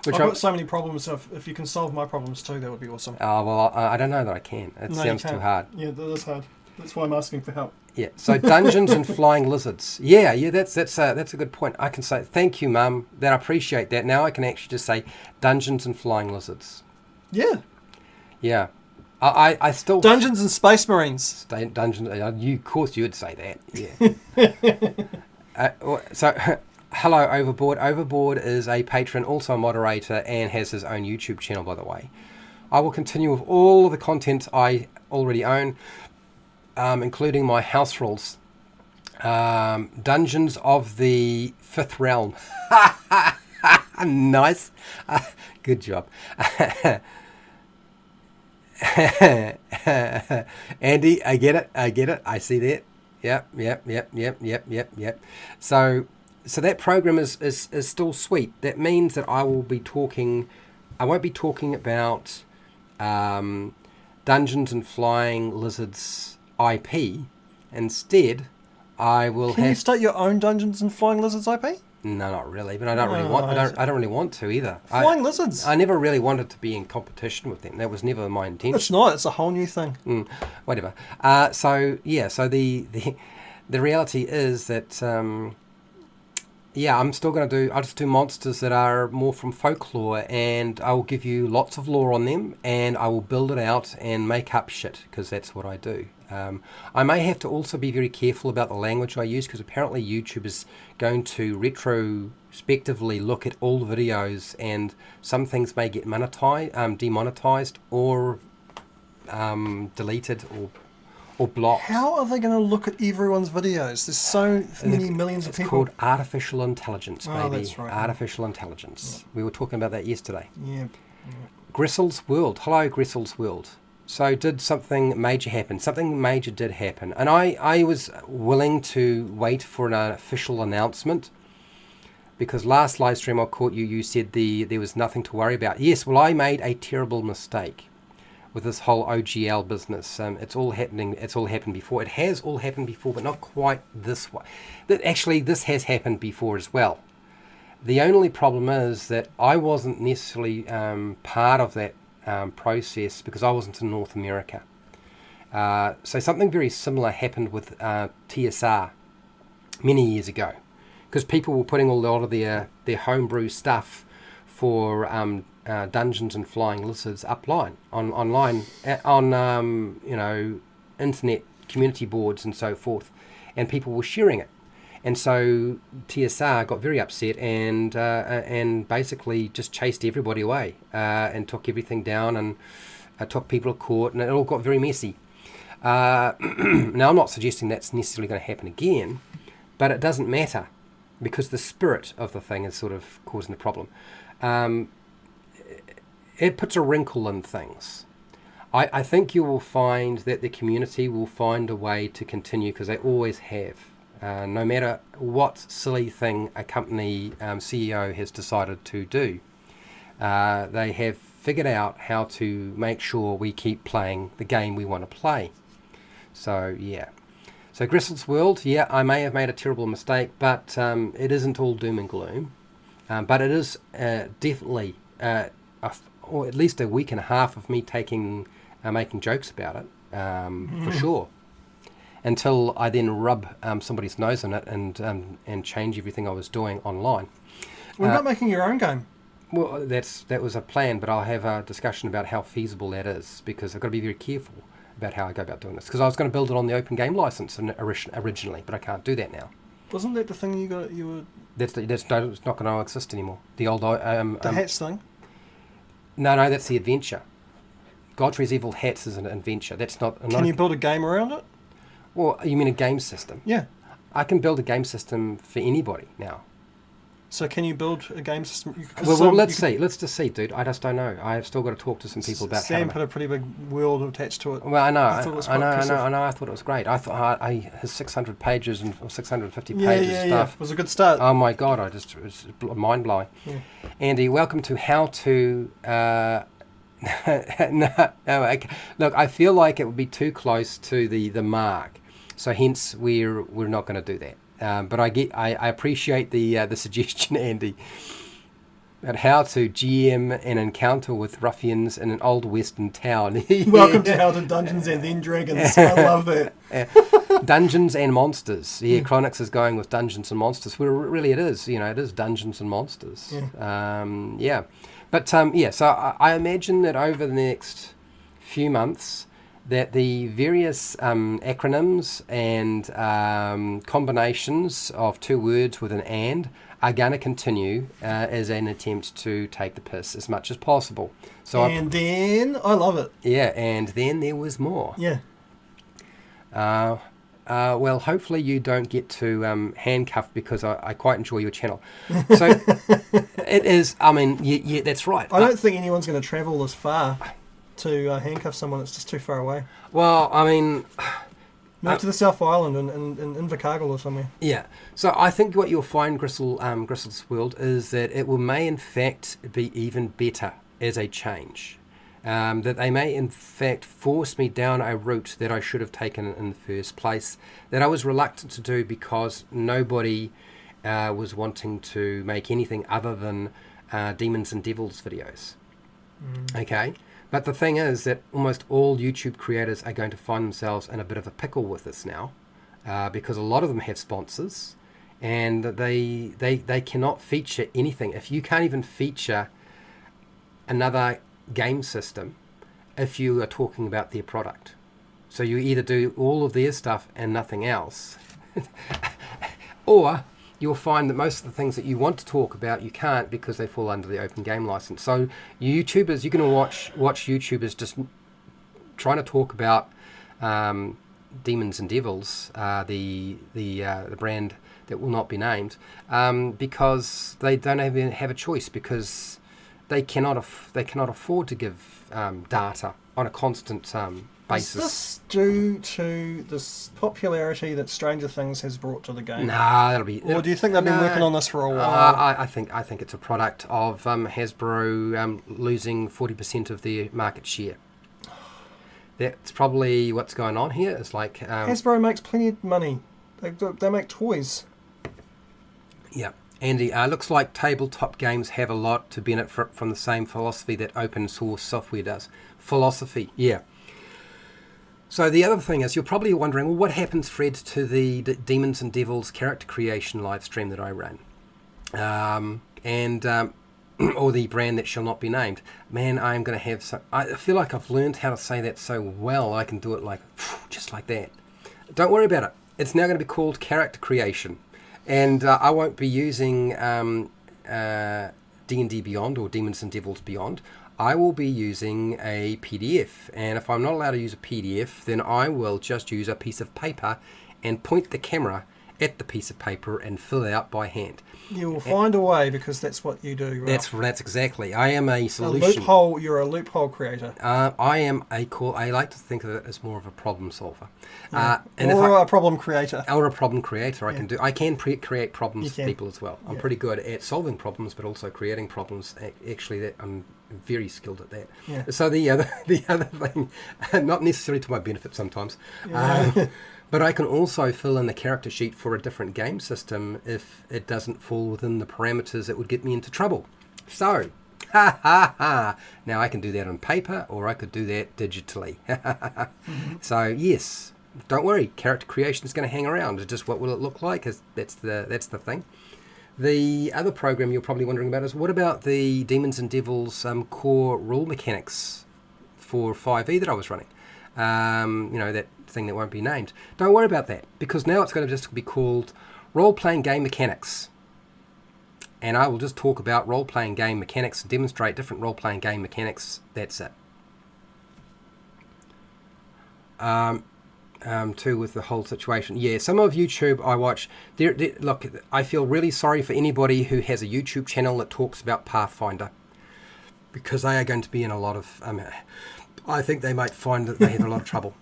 Which I've got so many problems. If you can solve my problems too, that would be awesome. Oh, well, I don't know that I can. It sounds too hard. Yeah, that is hard. That's why I'm asking for help. Yeah. So dungeons and flying lizards. Yeah. That's a good point. I can say thank you, Mum. Then I appreciate that. Now I can actually just say dungeons and flying lizards. Yeah. Yeah. I still Dungeons and Space Marines. Dungeons. Of course, you would say that. Yeah. So. Hello, Overboard. Overboard is a patron, also a moderator, and has his own YouTube channel, by the way. I will continue with all of the content I already own, including my house rules. Dungeons of the Fifth Realm. Nice. Good job. Andy, I get it. I see that. Yep. So that program is still sweet. That means that I won't be talking about Dungeons and Flying Lizards IP. Instead, I will Can you start your own Dungeons and Flying Lizards IP? No, not really. But I don't really want. I don't really want to either. Flying lizards. I never really wanted to be in competition with them. That was never my intention. It's not. It's a whole new thing. Whatever. So the reality is that. I'll just do monsters that are more from folklore, and I will give you lots of lore on them, and I will build it out and make up shit, because that's what I do. I may have to also be very careful about the language I use, because apparently YouTube is going to retrospectively look at all the videos, and some things may get demonetized or deleted or blocked. How are they going to look at everyone's videos? There's so many millions of people. It's called artificial intelligence, baby. Oh, that's right. Artificial intelligence. Yeah. We were talking about that yesterday. Yeah. Gristle's World. Hello, Gristle's World. So did something major happen? Something major did happen. And I was willing to wait for an official announcement, because last live stream I caught you said there was nothing to worry about. Yes, well, I made a terrible mistake with this whole OGL business. It's all happened before. It has all happened before, but not quite this way. Actually, this has happened before as well. The only problem is that I wasn't necessarily part of that process, because I wasn't in North America. So something very similar happened with TSR many years ago, because people were putting a lot of their homebrew stuff for Dungeons and Flying Lizards online on internet community boards and so forth, and people were sharing it. And so TSR got very upset and basically just chased everybody away and took everything down and took people to court, and it all got very messy. Now, I'm not suggesting that's necessarily going to happen again, but it doesn't matter because the spirit of the thing is sort of causing the problem. It puts a wrinkle in things. I think you will find that the community will find a way to continue, because they always have. No matter what silly thing a company CEO has decided to do, they have figured out how to make sure we keep playing the game we want to play. So, yeah. So, Gristle's World, yeah, I may have made a terrible mistake, but it isn't all doom and gloom. But it is definitely, or at least a week and a half of me making jokes about it, for sure. Until I then rub somebody's nose in it and change everything I was doing online. What about making your own game? Well, that was a plan, but I'll have a discussion about how feasible that is, because I've got to be very careful about how I go about doing this. Because I was going to build it on the open game license originally, but I can't do that now. Wasn't that the thing you were... It's not going to exist anymore. The old... the hats thing? No, that's the adventure. Godfrey's Evil Hats is an adventure. That's not... Can you build a game around it? Well, you mean a game system? Yeah. I can build a game system for anybody now. So can you build a game system? Well, let's see. Let's just see, dude. I just don't know. I've still got to talk to some people about Sam put a pretty big world attached to it. Well, I know. I thought it was know. impressive. I know. I thought it was great. I thought his 600 pages or 650 pages Yeah. stuff. It was a good start. Oh my God! It was mind blowing. Yeah. Andy, welcome to How to. No, okay. Look, I feel like it would be too close to the mark, so hence we're not going to do that. But I appreciate the suggestion, Andy, about how to GM an encounter with ruffians in an old western town. Welcome to How to Dungeons and then Dragons. I love that. Dungeons and Monsters. Yeah, Chronix is going with Dungeons and Monsters. Well, really it is. It is Dungeons and Monsters. Yeah. But so I imagine that over the next few months, that the various acronyms and combinations of two words with an "and" are going to continue as an attempt to take the piss as much as possible. So then I love it. Yeah, and then there was more. Yeah. Well, hopefully you don't get to handcuff, because I quite enjoy your channel. So it is. I mean, yeah, that's right. I don't think anyone's going to travel this far to handcuff someone. It's just too far away. Well, I mean, move to the South Island in Invercargill or somewhere. Yeah. So I think what you'll find, Gristle's World, is that it may in fact be even better as a change. That they may in fact force me down a route that I should have taken in the first place, that I was reluctant to do because nobody was wanting to make anything other than Demons and Devils videos. Okay? But the thing is that almost all YouTube creators are going to find themselves in a bit of a pickle with this now, because a lot of them have sponsors, and they cannot feature anything. If you can't even feature another game system if you are talking about their product. So you either do all of their stuff and nothing else, or you'll find that most of the things that you want to talk about you can't, because they fall under the open game license. So YouTubers, you're going to watch YouTubers just trying to talk about Demons and Devils, the brand that will not be named, because they don't even have a choice, because they cannot afford to give data on a constant basis. Is this due to this popularity that Stranger Things has brought to the game? Nah, that'll be. Or do you think they've been working on this for a while? I think it's a product of Hasbro losing 40% of their market share. That's probably what's going on here. It's like Hasbro makes plenty of money. They make toys. Yeah. Andy, looks like tabletop games have a lot to benefit from the same philosophy that open source software does. Philosophy, yeah. So the other thing is, you're probably wondering, well, what happens, Fred, to the Demons and Devils character creation live stream that I ran? Or the brand that shall not be named. Man, I'm going to have I feel like I've learned how to say that so well, I can do it like, just like that. Don't worry about it. it's now going to be called character creation, and I won't be using D&D Beyond or Demons and Devils Beyond. I will be using a PDF, and if I'm not allowed to use a PDF, then I will just use a piece of paper and point the camera at the piece of paper and fill it out by hand. You will find a way, because that's what you do, Ralph. That's exactly. I am a solution. You're a loophole creator. I like to think of it as more of a problem solver. Yeah. Or a problem creator. Or a problem creator. I can create problems for people as well. I'm pretty good at solving problems, but also creating problems. Actually, I'm very skilled at that. Yeah. So the other thing, not necessarily to my benefit sometimes. But I can also fill in the character sheet for a different game system if it doesn't fall within the parameters that would get me into trouble. So, now I can do that on paper, or I could do that digitally. So yes, don't worry, character creation is going to hang around. It's just what will it look like? That's the thing. The other program you're probably wondering about is, what about the Demons and Devils core rule mechanics for 5e that I was running? That thing that won't be named. Don't worry about that, because now it's going to just be called role-playing game mechanics, and I will just talk about role-playing game mechanics and demonstrate different role-playing game mechanics. That's it. Too, with the whole situation, some of YouTube I watch, look, I feel really sorry for anybody who has a YouTube channel that talks about Pathfinder, because they are going to be in a lot of I think they might find that they have a lot of trouble.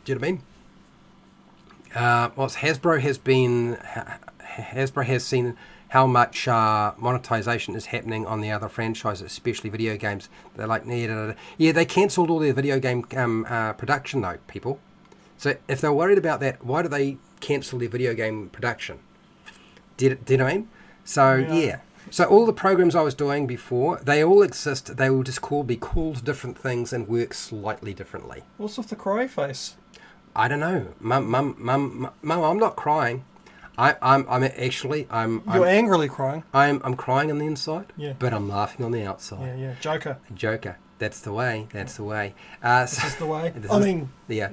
Do you know what I mean? Hasbro has seen how much monetization is happening on the other franchises, especially video games. They're like, they cancelled all their video game production though, people. So if they're worried about that, why do they cancel their video game production? Do you know what I mean? So yeah. So all the programs I was doing before, they all exist. They will just be called different things and work slightly differently. What's with the cry face? I don't know, Mum, I'm not crying. I'm You're angrily crying. I'm crying on the inside. Yeah. But I'm laughing on the outside. Yeah. Joker. That's the way. This is the way. Is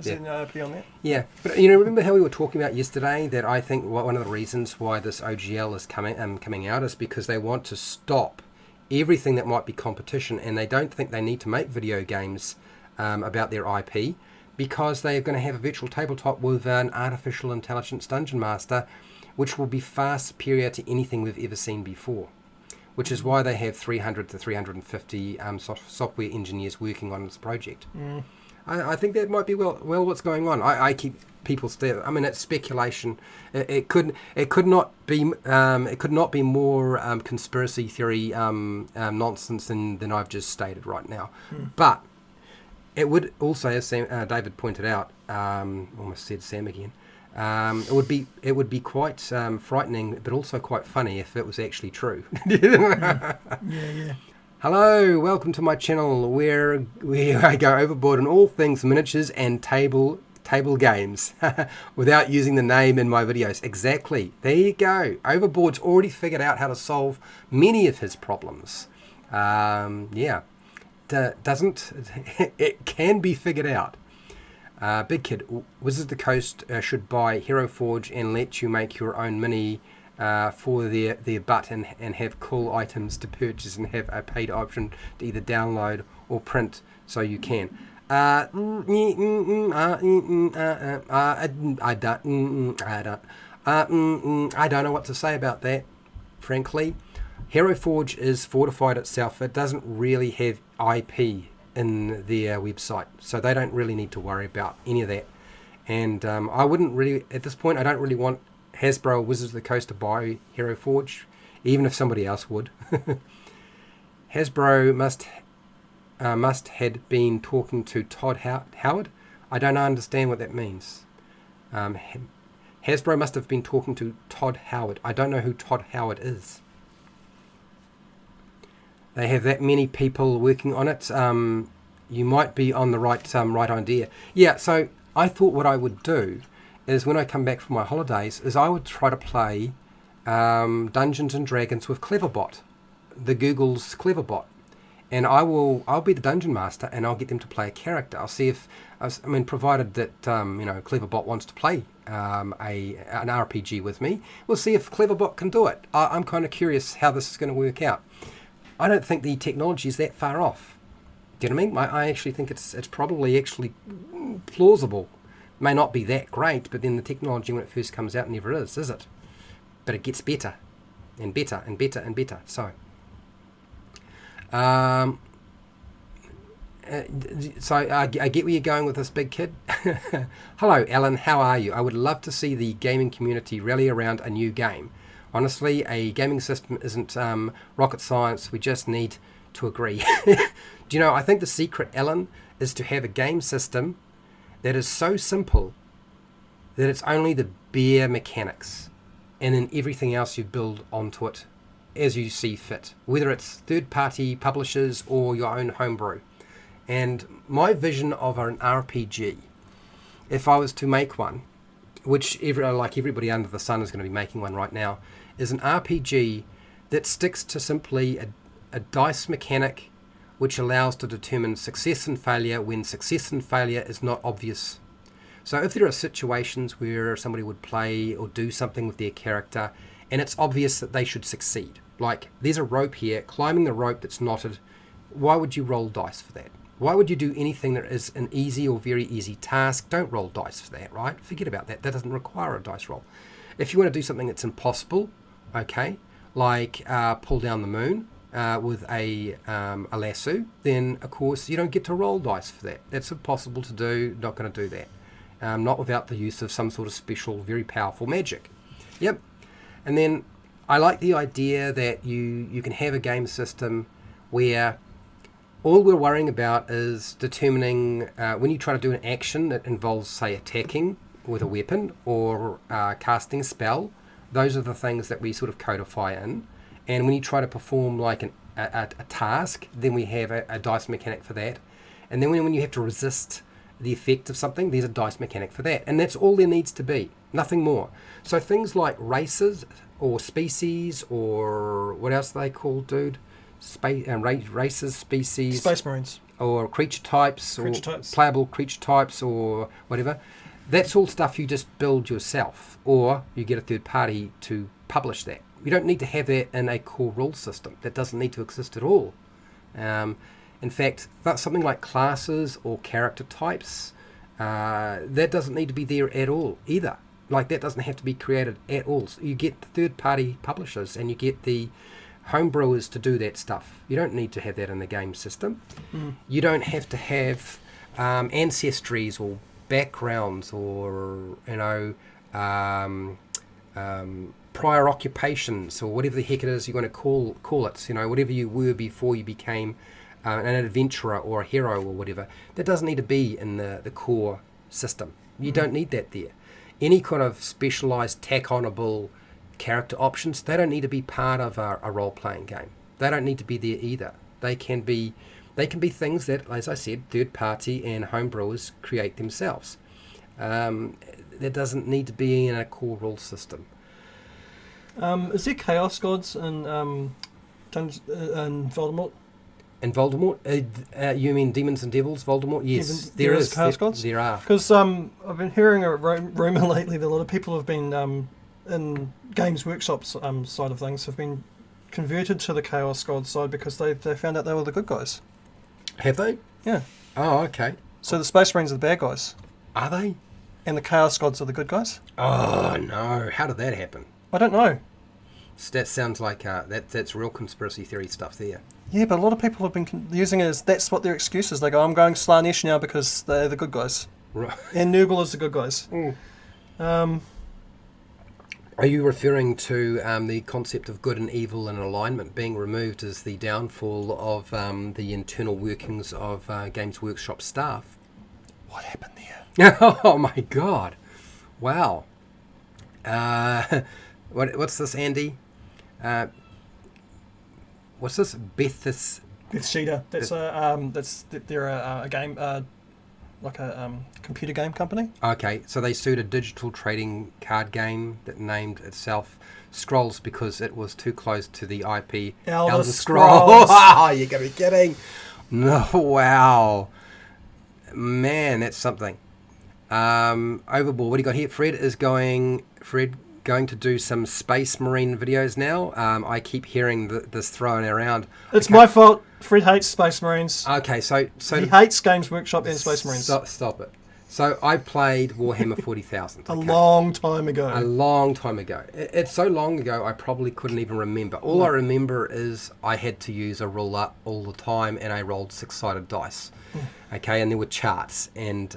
there no OP on that? Yeah, but remember how we were talking about yesterday that I think one of the reasons why this OGL is coming out is because they want to stop everything that might be competition, and they don't think they need to make video games about their IP, because they're going to have a virtual tabletop with an artificial intelligence dungeon master, which will be far superior to anything we've ever seen before. Which is why they have 300 to 350 software engineers working on this project. I think that might be well what's going on. I keep people still. I mean, it's speculation. It could not be more conspiracy theory nonsense than I've just stated right now. But it would also, as David pointed out, almost said Sam again. It would be quite frightening, but also quite funny if it was actually true. Yeah. Hello, welcome to my channel where I go overboard on all things miniatures and table games without using the name in my videos. Exactly. There you go. Overboard's already figured out how to solve many of his problems. It can be figured out. Big Kid, Wizards of the Coast should buy Hero Forge and let you make your own mini for their butt and have cool items to purchase and have a paid option to either download or print so you can. I don't know what to say about that, frankly. Hero Forge is fortified itself. It doesn't really have IP in their website, so they don't really need to worry about any of that. And I wouldn't really, at this point, I don't really want Hasbro or Wizards of the Coast to buy Hero Forge, even if somebody else would. Hasbro must had been talking to Todd Howard. I don't understand what that means. Hasbro must have been talking to Todd Howard. I don't know who Todd Howard is. They have that many people working on it. You might be on the right idea. Yeah, so I thought what I would do is when I come back from my holidays is I would try to play Dungeons and Dragons with Cleverbot, the Google's Cleverbot. and I'll be the dungeon master, and I'll get them to play a character. I'll see if, provided that Cleverbot wants to play an RPG with me, we'll see if Cleverbot can do it. I'm kind of curious how this is going to work out. I don't think the technology is that far off. Do you know what I mean? I actually think it's probably actually plausible. May not be that great, but then the technology when it first comes out never is it? But it gets better and better and better and better. So, I get where you're going with this, big kid. Hello, Alan. How are you? I would love to see the gaming community rally around a new game. Honestly, a gaming system isn't rocket science. We just need to agree. Do you know, I think the secret, Alan, is to have a game system that is so simple that it's only the bare mechanics, and then everything else you build onto it as you see fit, whether it's third-party publishers or your own homebrew. And my vision of an RPG, if I was to make one, which everybody under the sun is going to be making one right now, is an RPG that sticks to simply a dice mechanic which allows to determine success and failure when success and failure is not obvious. So if there are situations where somebody would play or do something with their character and it's obvious that they should succeed, like there's a rope here, climbing the rope that's knotted, why would you roll dice for that? Why would you do anything that is an easy or very easy task? Don't roll dice for that, right? Forget about that. That doesn't require a dice roll. If you want to do something that's impossible, okay, like pull down the moon with a lasso, then of course you don't get to roll dice for that. That's impossible to do. Not going to do that. Not without the use of some sort of special, very powerful magic. Yep. And then I like the idea that you can have a game system where all we're worrying about is determining when you try to do an action that involves, say, attacking with a weapon or casting a spell. Those are the things that we sort of codify in. And when you try to perform like a task, then we have a dice mechanic for that. And then when you have to resist the effect of something, there's a dice mechanic for that. And that's all there needs to be, nothing more. So things like races or species or what else are they called, dude? Races, species. Space Marines. Or creature types. Playable creature types or whatever. That's all stuff you just build yourself, or you get a third party to publish that. You don't need to have that in a core rule system. That doesn't need to exist at all. In fact, something like classes or character types, that doesn't need to be there at all either. Like that doesn't have to be created at all. So you get the third party publishers and you get the homebrewers to do that stuff. You don't need to have that in the game system. You don't have to have ancestries or backgrounds or prior occupations or whatever the heck it is you want to call it, whatever you were before you became an adventurer or a hero or whatever. That doesn't need to be in the core system. You don't need that there. Any kind of specialized tack-onable character options, they don't need to be part of a role-playing game. They don't need to be there either. They can be things that, as I said, third-party and homebrewers create themselves. That doesn't need to be in a core rule system. Is there Chaos Gods in Voldemort? In Voldemort? You mean Demons and Devils, Voldemort? Yes, there is. Chaos Gods? There are. Because I've been hearing a rumour lately that a lot of people have been, in Games Workshop's side of things, have been converted to the Chaos God side because they found out they were the good guys. Have they? Yeah. Oh, okay. So the Space Marines are the bad guys. Are they? And the Chaos Gods are the good guys? Oh, no. How did that happen? I don't know. That sounds like that's real conspiracy theory stuff there. Yeah, but a lot of people have been using it as that's what their excuse is. They go, I'm going Slanesh now because they're the good guys. Right. And Nurgle is the good guys. Are you referring to the concept of good and evil and alignment being removed as the downfall of the internal workings of Games Workshop staff? What happened there? Oh my God! Wow. What's this, Andy? What's this? Bethesda. They're a game. computer game company. Okay, so they sued a digital trading card game that named itself Scrolls because it was too close to the IP Elder Scrolls. Oh, you gotta be kidding. No, wow. Man, that's something. Overboard, what do you got here? Fred going to do some Space Marine videos now. I keep hearing this thrown around. It's my fault. Fred hates Space Marines. Okay, so he hates Games Workshop and Space Marines. Stop it. So I played Warhammer 40,000. A long time ago. A long time ago. It's so long ago I probably couldn't even remember. All I remember is I had to use a ruler all the time and I rolled 6-sided dice. Okay, and there were charts, and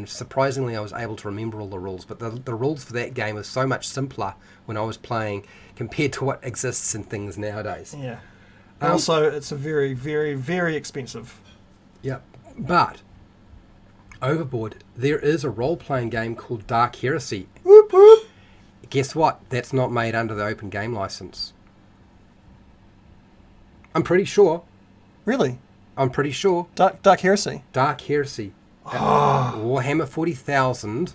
surprisingly I was able to remember all the rules, but the rules for that game are so much simpler when I was playing compared to what exists in things nowadays. Yeah. Also, it's a very, very, very expensive. Yeah, but Overboard, there is a role-playing game called Dark Heresy. Whoop, whoop. Guess what? That's not made under the open game license. I'm pretty sure. Really? I'm pretty sure. Dark Heresy? Dark Heresy. Warhammer 40,000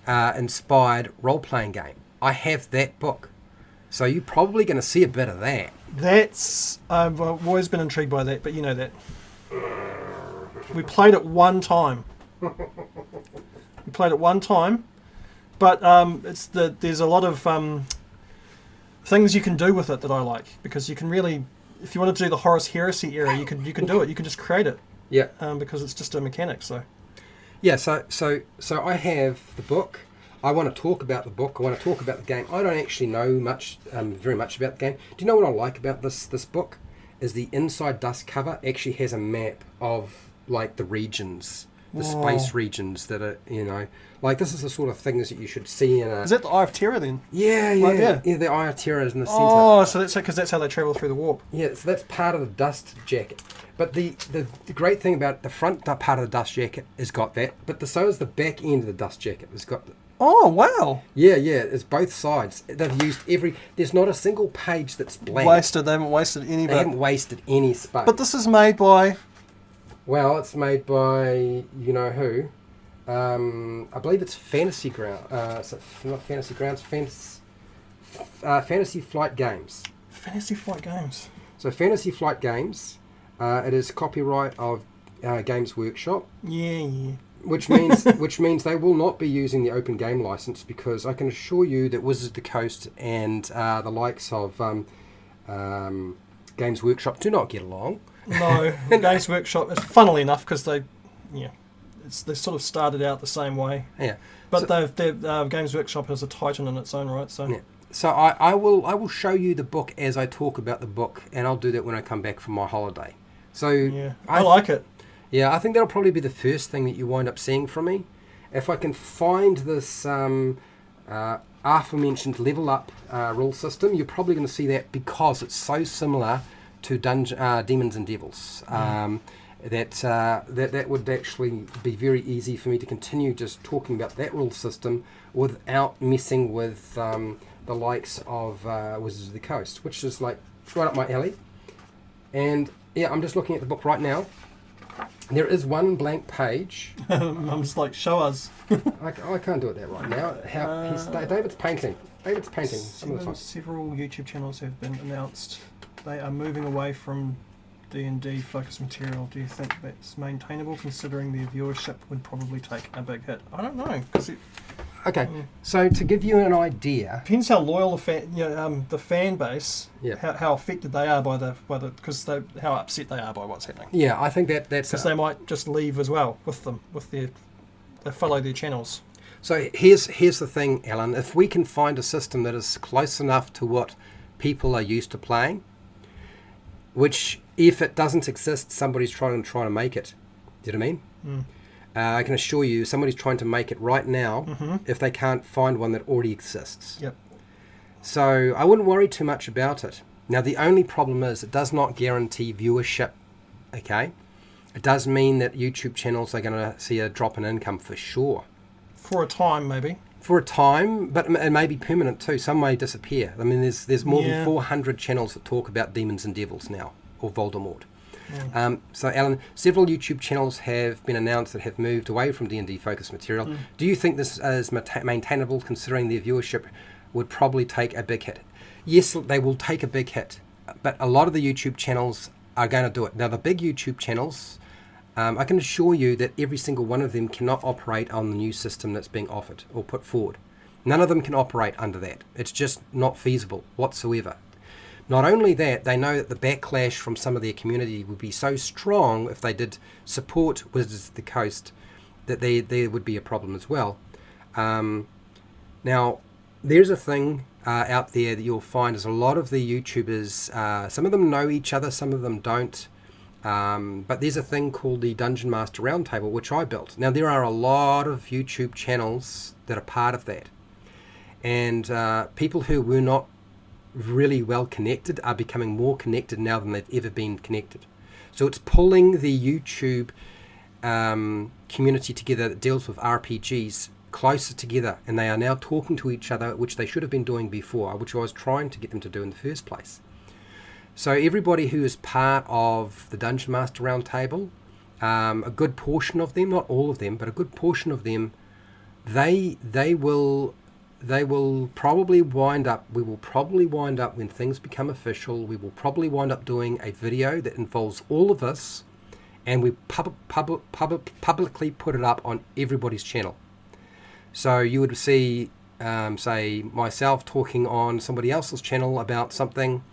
inspired role-playing game. I have that book. So you're probably going to see a bit of that. I've always been intrigued by that, but you know that. We played it one time. But there's a lot of things you can do with it that I like, because you can really, if you want to do the Horus Heresy era, you can do it. You can just create it. Yeah. Because it's just a mechanic. So. Yeah. So I have the book. I want to talk about the book. I want to talk about the game. I don't actually know very much about the game. Do you know what I like about this book? Is the inside dust cover actually has a map of like the regions, the space regions that are, like this is the sort of things that you should see in a... Is that the Eye of Terror then? Yeah. The Eye of Terror is in the centre. Oh, so that's because that's how they travel through the warp. Yeah, so that's part of the dust jacket. But the great thing about the front part of the dust jacket has got that, but so is the back end of the dust jacket. It's got... Oh, wow. Yeah, it's both sides. They've used there's not a single page that's blank. They haven't wasted any... They haven't wasted any space. But this is made by... Well, it's made by, you know who. I believe it's Fantasy Ground. Not Fantasy Grounds, Fantasy Flight Games. Fantasy Flight Games. So Fantasy Flight Games, it is copyright of Games Workshop. Yeah. Which means they will not be using the open game license, because I can assure you that Wizards of the Coast and the likes of Games Workshop do not get along. No, Games Workshop, funnily enough, because they sort of started out the same way. Yeah. But Games Workshop is a titan in its own right. So. Yeah. So I will show you the book as I talk about the book, and I'll do that when I come back from my holiday. So yeah, I like it. Yeah, I think that'll probably be the first thing that you wind up seeing from me. If I can find this aforementioned level up rule system, you're probably going to see that, because it's so similar to Demons and Devils. That would actually be very easy for me to continue just talking about that rule system without messing with the likes of Wizards of the Coast, which is like right up my alley. And yeah, I'm just looking at the book right now. There is one blank page. I'm just like, show us. I can't do it that right now. David's painting. Some of the time. Several YouTube channels have been announced. They are moving away from D&D focused material. Do you think that's maintainable, considering their viewership would probably take a big hit? I don't know. Okay, so to give you an idea, depends how loyal the fan base, yeah, how affected they are by how upset they are by what's happening. Yeah, I think that's because they might just leave as well with them, they follow their channels. So here's the thing, Alan. If we can find a system that is close enough to what people are used to playing, which if it doesn't exist, somebody's trying to make it. Do you know what I mean? Mm. I can assure you, somebody's trying to make it right now if they can't find one that already exists. Yep. So I wouldn't worry too much about it. Now, the only problem is it does not guarantee viewership, okay? It does mean that YouTube channels are going to see a drop in income for sure. For a time, maybe. For a time, but it may be permanent too. Some may disappear. I mean, there's more than 400 channels that talk about demons and devils now, or Voldemort. So, Alan, several YouTube channels have been announced that have moved away from D&D focused material. Do you think this is maintainable, considering their viewership would probably take a big hit? Yes, they will take a big hit, but a lot of the YouTube channels are going to do it. Now, the big YouTube channels, I can assure you that every single one of them cannot operate on the new system that's being offered or put forward. None of them can operate under that. It's just not feasible whatsoever. Not only that, they know that the backlash from some of their community would be so strong if they did support Wizards of the Coast that there would be a problem as well. Now, there's a thing out there that you'll find is a lot of the YouTubers, some of them know each other, some of them don't. But there's a thing called the Dungeon Master Roundtable, which I built. Now, there are a lot of YouTube channels that are part of that. And people who were not really well connected are becoming more connected now than they've ever been connected. So it's pulling the YouTube community together that deals with RPGs closer together, and they are now talking to each other, which they should have been doing before, which I was trying to get them to do in the first place. So everybody who is part of the Dungeon Master Roundtable, a good portion of them, not all of them, but a good portion of them, they will probably wind up, we will probably wind up when things become official, we will probably wind up doing a video that involves all of us, and we publicly put it up on everybody's channel. So you would see, say, myself talking on somebody else's channel about something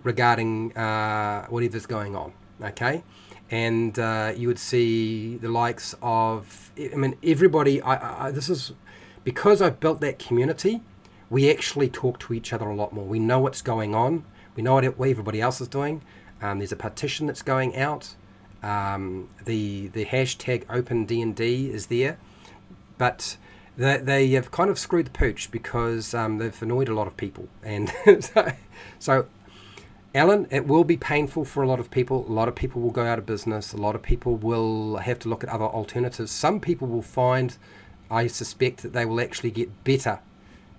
regarding whatever's going on, okay? And you would see the likes of, I mean, everybody, this is, because I've built that community, we actually talk to each other a lot more. We know what's going on. We know what everybody else is doing. There's a petition that's going out. The hashtag OpenDND is there. But they have kind of screwed the pooch because they've annoyed a lot of people. And so, Alan, it will be painful for a lot of people. A lot of people will go out of business. A lot of people will have to look at other alternatives. Some people will find, I suspect, that they will actually get better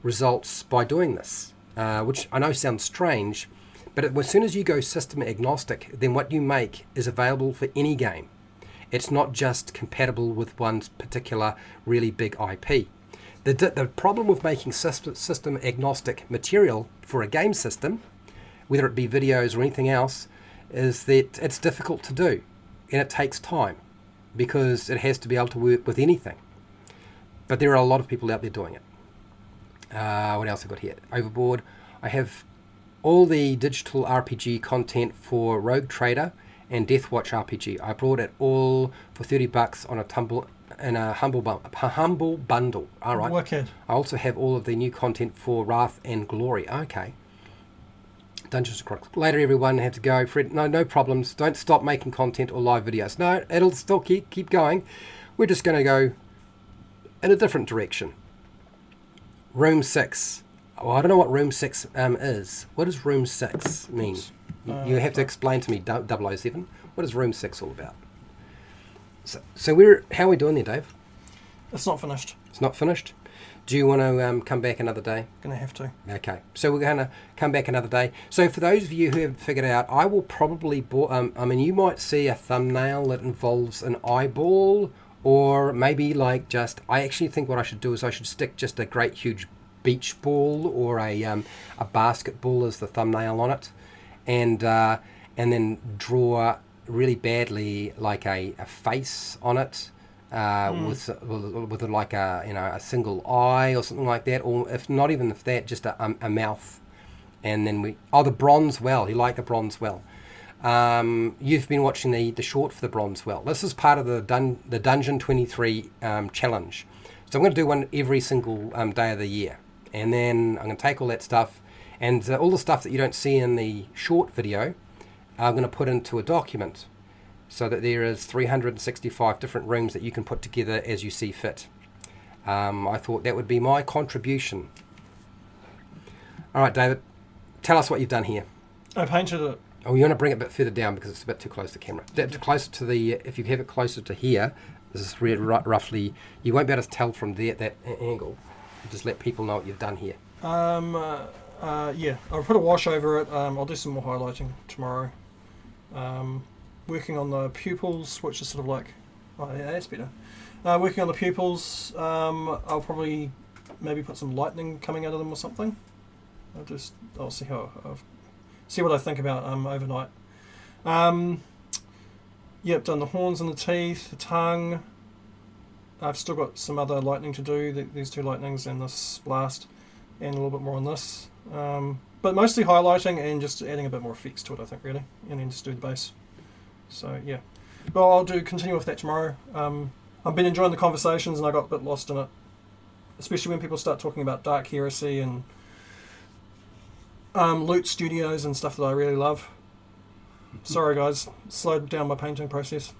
results by doing this, which I know sounds strange, but as soon as you go system agnostic, then what you make is available for any game. It's not just compatible with one particular really big IP. The problem with making system agnostic material for a game system, whether it be videos or anything else, is that it's difficult to do, and it takes time because it has to be able to work with anything. But there are a lot of people out there doing it. What else have I got here? Overboard. I have all the digital RPG content for Rogue Trader and Deathwatch RPG. I brought it all for $30 on a humble bundle. All right. Wicked. I also have all of the new content for Wrath and Glory. Okay. Dungeons & Chronicles. Later, everyone. Have to go. Fred, no problems. Don't stop making content or live videos. No, it'll still keep going. We're just going to go in a different direction. Room 6. Oh, I don't know what Room 6 is. What does Room 6 mean? You have to explain to me, 007. What is Room 6 all about? So how are we doing there, Dave? It's not finished. It's not finished? Do you want to come back another day? Gonna have to. Okay, so we're going to come back another day. So for those of you who haven't figured out, I will probably, you might see a thumbnail that involves an eyeball, or maybe like just, I actually think what I should do is I should stick just a great huge beach ball or a basketball as the thumbnail on it, and then draw really badly like a face on it, with like a single eye or something like that, or if not even if that, just a mouth, and then the bronze well. You like the bronze well. You've been watching the short for the bronze well. This is part of the Dungeon 23 challenge. So I'm going to do one every single day of the year, and then I'm going to take all that stuff and all the stuff that you don't see in the short video, I'm going to put into a document, so that there is 365 different rooms that you can put together as you see fit. I thought that would be my contribution. All right, David, tell us what you've done here. I painted it. Oh, you want to bring it a bit further down because it's a bit too close to the camera. Closer to the, if you have it closer to here, this is roughly, you won't be able to tell from there, that angle. Just let people know what you've done here. Yeah, I'll put a wash over it. I'll do some more highlighting tomorrow. working on the pupils, which is sort of like, oh yeah, that's better. Working on the pupils, I'll probably maybe put some lightning coming out of them or something. I'll see see what I think about overnight. Yep, done the horns and the teeth, the tongue. I've still got some other lightning to do. These 2 lightnings and this blast, and a little bit more on this. But mostly highlighting and just adding a bit more effects to it, I think, really, and then just do the base. So yeah, well, I'll continue with that tomorrow. I've been enjoying the conversations, and I got a bit lost in it, especially when people start talking about Dark Heresy and loot studios and stuff that I really love. Sorry guys, slowed down my painting process.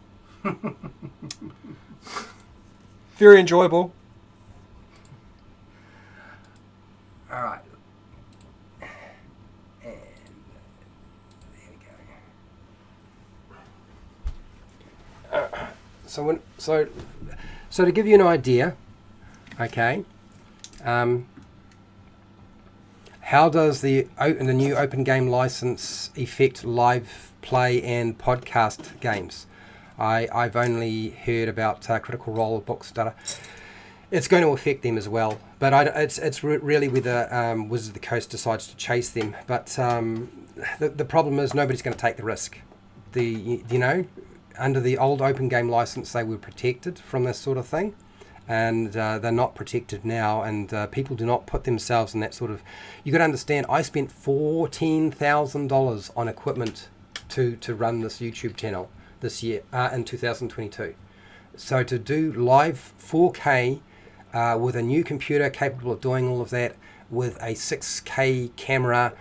Very enjoyable. Alright. And there we go. So to give you an idea, okay, how does the new open game license affect live play and podcast games? I've only heard about Critical Role books, data. It's going to affect them as well, but it's really whether Wizards of the Coast decides to chase them. But the problem is nobody's going to take the risk. Under the old open game license, they were protected from this sort of thing, and they're not protected now. And people do not put themselves in that sort of. You got to understand. I spent $14,000 on equipment to run this YouTube channel this year in 2022. So to do live 4K with a new computer capable of doing all of that, with a 6K camera,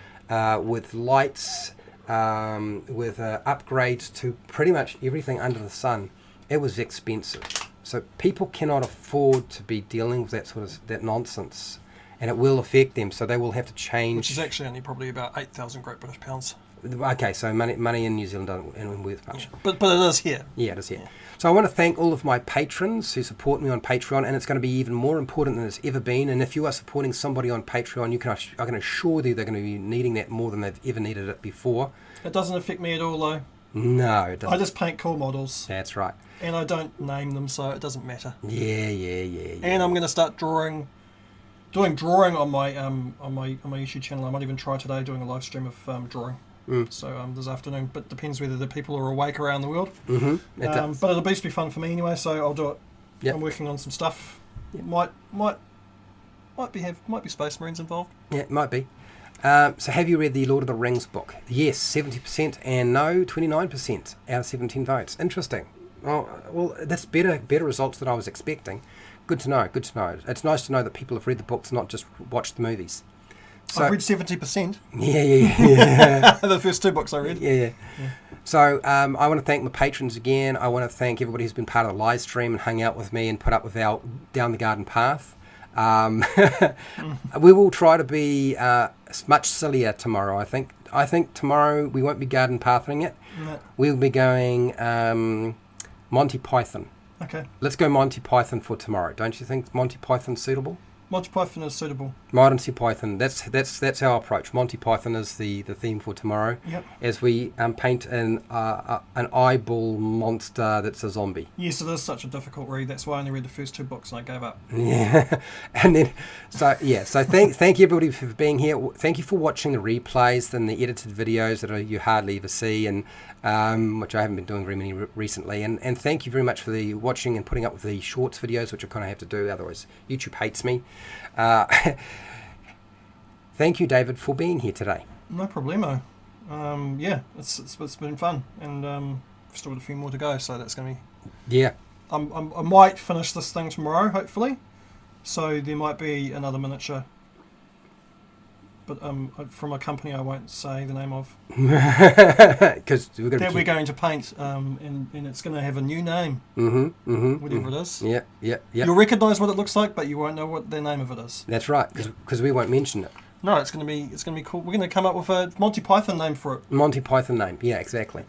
with lights, with upgrades to pretty much everything under the sun, it was expensive. So people cannot afford to be dealing with that nonsense, and it will affect them. So they will have to change. Which is actually only probably about 8,000 Great British pounds. Okay, so money in New Zealand doesn't worth much. Yeah. But it is here. Yeah, it is here. Yeah. So I want to thank all of my patrons who support me on Patreon, and it's going to be even more important than it's ever been. And if you are supporting somebody on Patreon, I can assure you they're going to be needing that more than they've ever needed it before. It doesn't affect me at all, though. No, it doesn't. I just paint cool models. That's right. And I don't name them, so it doesn't matter. Yeah. And I'm going to start doing drawing on my YouTube channel. I might even try today doing a live stream of drawing. So this afternoon, but depends whether the people are awake around the world. Mm-hmm. But it'll be fun for me anyway, so I'll do it. Yep. I'm working on some stuff. Yep. Might be Space Marines involved. Yeah, it might be. So have you read the Lord of the Rings book? Yes, 70%, and no, 29% out of 17 votes. Interesting. Well, that's better results than I was expecting. Good to know. It's nice to know that people have read the books, not just watched the movies. So, I've read 70%. Yeah. The first 2 books I read. Yeah. So I want to thank my patrons again. I want to thank everybody who's been part of the live stream and hung out with me and put up with our Down the Garden Path. We will try to be much sillier tomorrow, I think. I think tomorrow we won't be garden pathing it. No. We'll be going Monty Python. Okay. Let's go Monty Python for tomorrow. Don't you think Monty Python's suitable? Monty Python is suitable. Monty Python. That's our approach. Monty Python is the theme for tomorrow. Yep. As we paint an eyeball monster that's a zombie. Yes, it is such a difficult read. That's why I only read the first 2 books and I gave up. Yeah, and then so thank you everybody for being here. Thank you for watching the replays and the edited videos that you hardly ever see, and which I haven't been doing very many recently. And thank you very much for the watching and putting up with the shorts videos, which I kind of have to do. Otherwise, YouTube hates me. Thank you, David, for being here today. No problemo. Yeah, it's been fun, and I've still got a few more to go, so that's going to be... Yeah. I might finish this thing tomorrow, hopefully, so there might be another miniature, but from a company I won't say the name of. Because we're going to paint, and it's going to have a new name. Whatever it is. Yeah. You'll recognise what it looks like, but you won't know what the name of it is. That's right, because we won't mention it. No, it's going to be cool. We're going to come up with a Monty Python name for it. Monty Python name, yeah, exactly.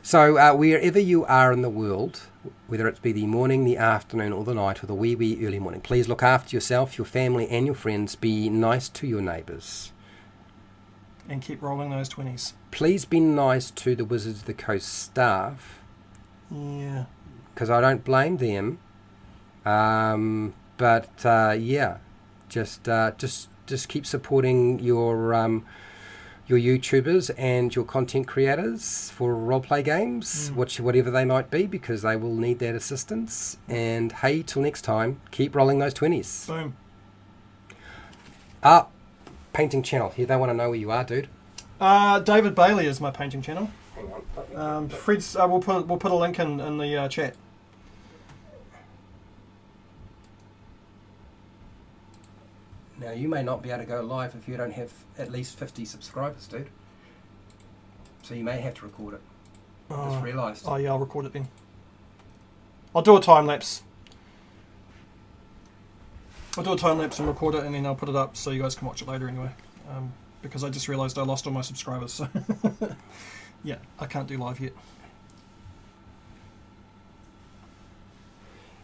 So wherever you are in the world, whether it be the morning, the afternoon, or the night, or the wee early morning, please look after yourself, your family, and your friends. Be nice to your neighbours. and keep rolling those 20s. Please be nice to the Wizards of the Coast staff. Yeah. Because I don't blame them. But yeah, just keep supporting your YouTubers and your content creators for roleplay games, whatever they might be, because they will need that assistance. And hey, till next time, keep rolling those 20s. Boom. Painting channel. Here, they want to know where you are, dude. David Bailey is my painting channel. Hang on. Fred's. We'll put a link in the chat. Now, you may not be able to go live if you don't have at least 50 subscribers, dude. So you may have to record it. I just realised. Oh yeah, I'll record it then. I'll do a time lapse. I'll do a time lapse and record it, and then I'll put it up so you guys can watch it later anyway. Because I just realised I lost all my subscribers. So yeah, I can't do live yet.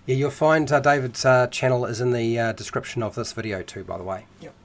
Yeah, you'll find David's channel is in the description of this video too, by the way. Yep.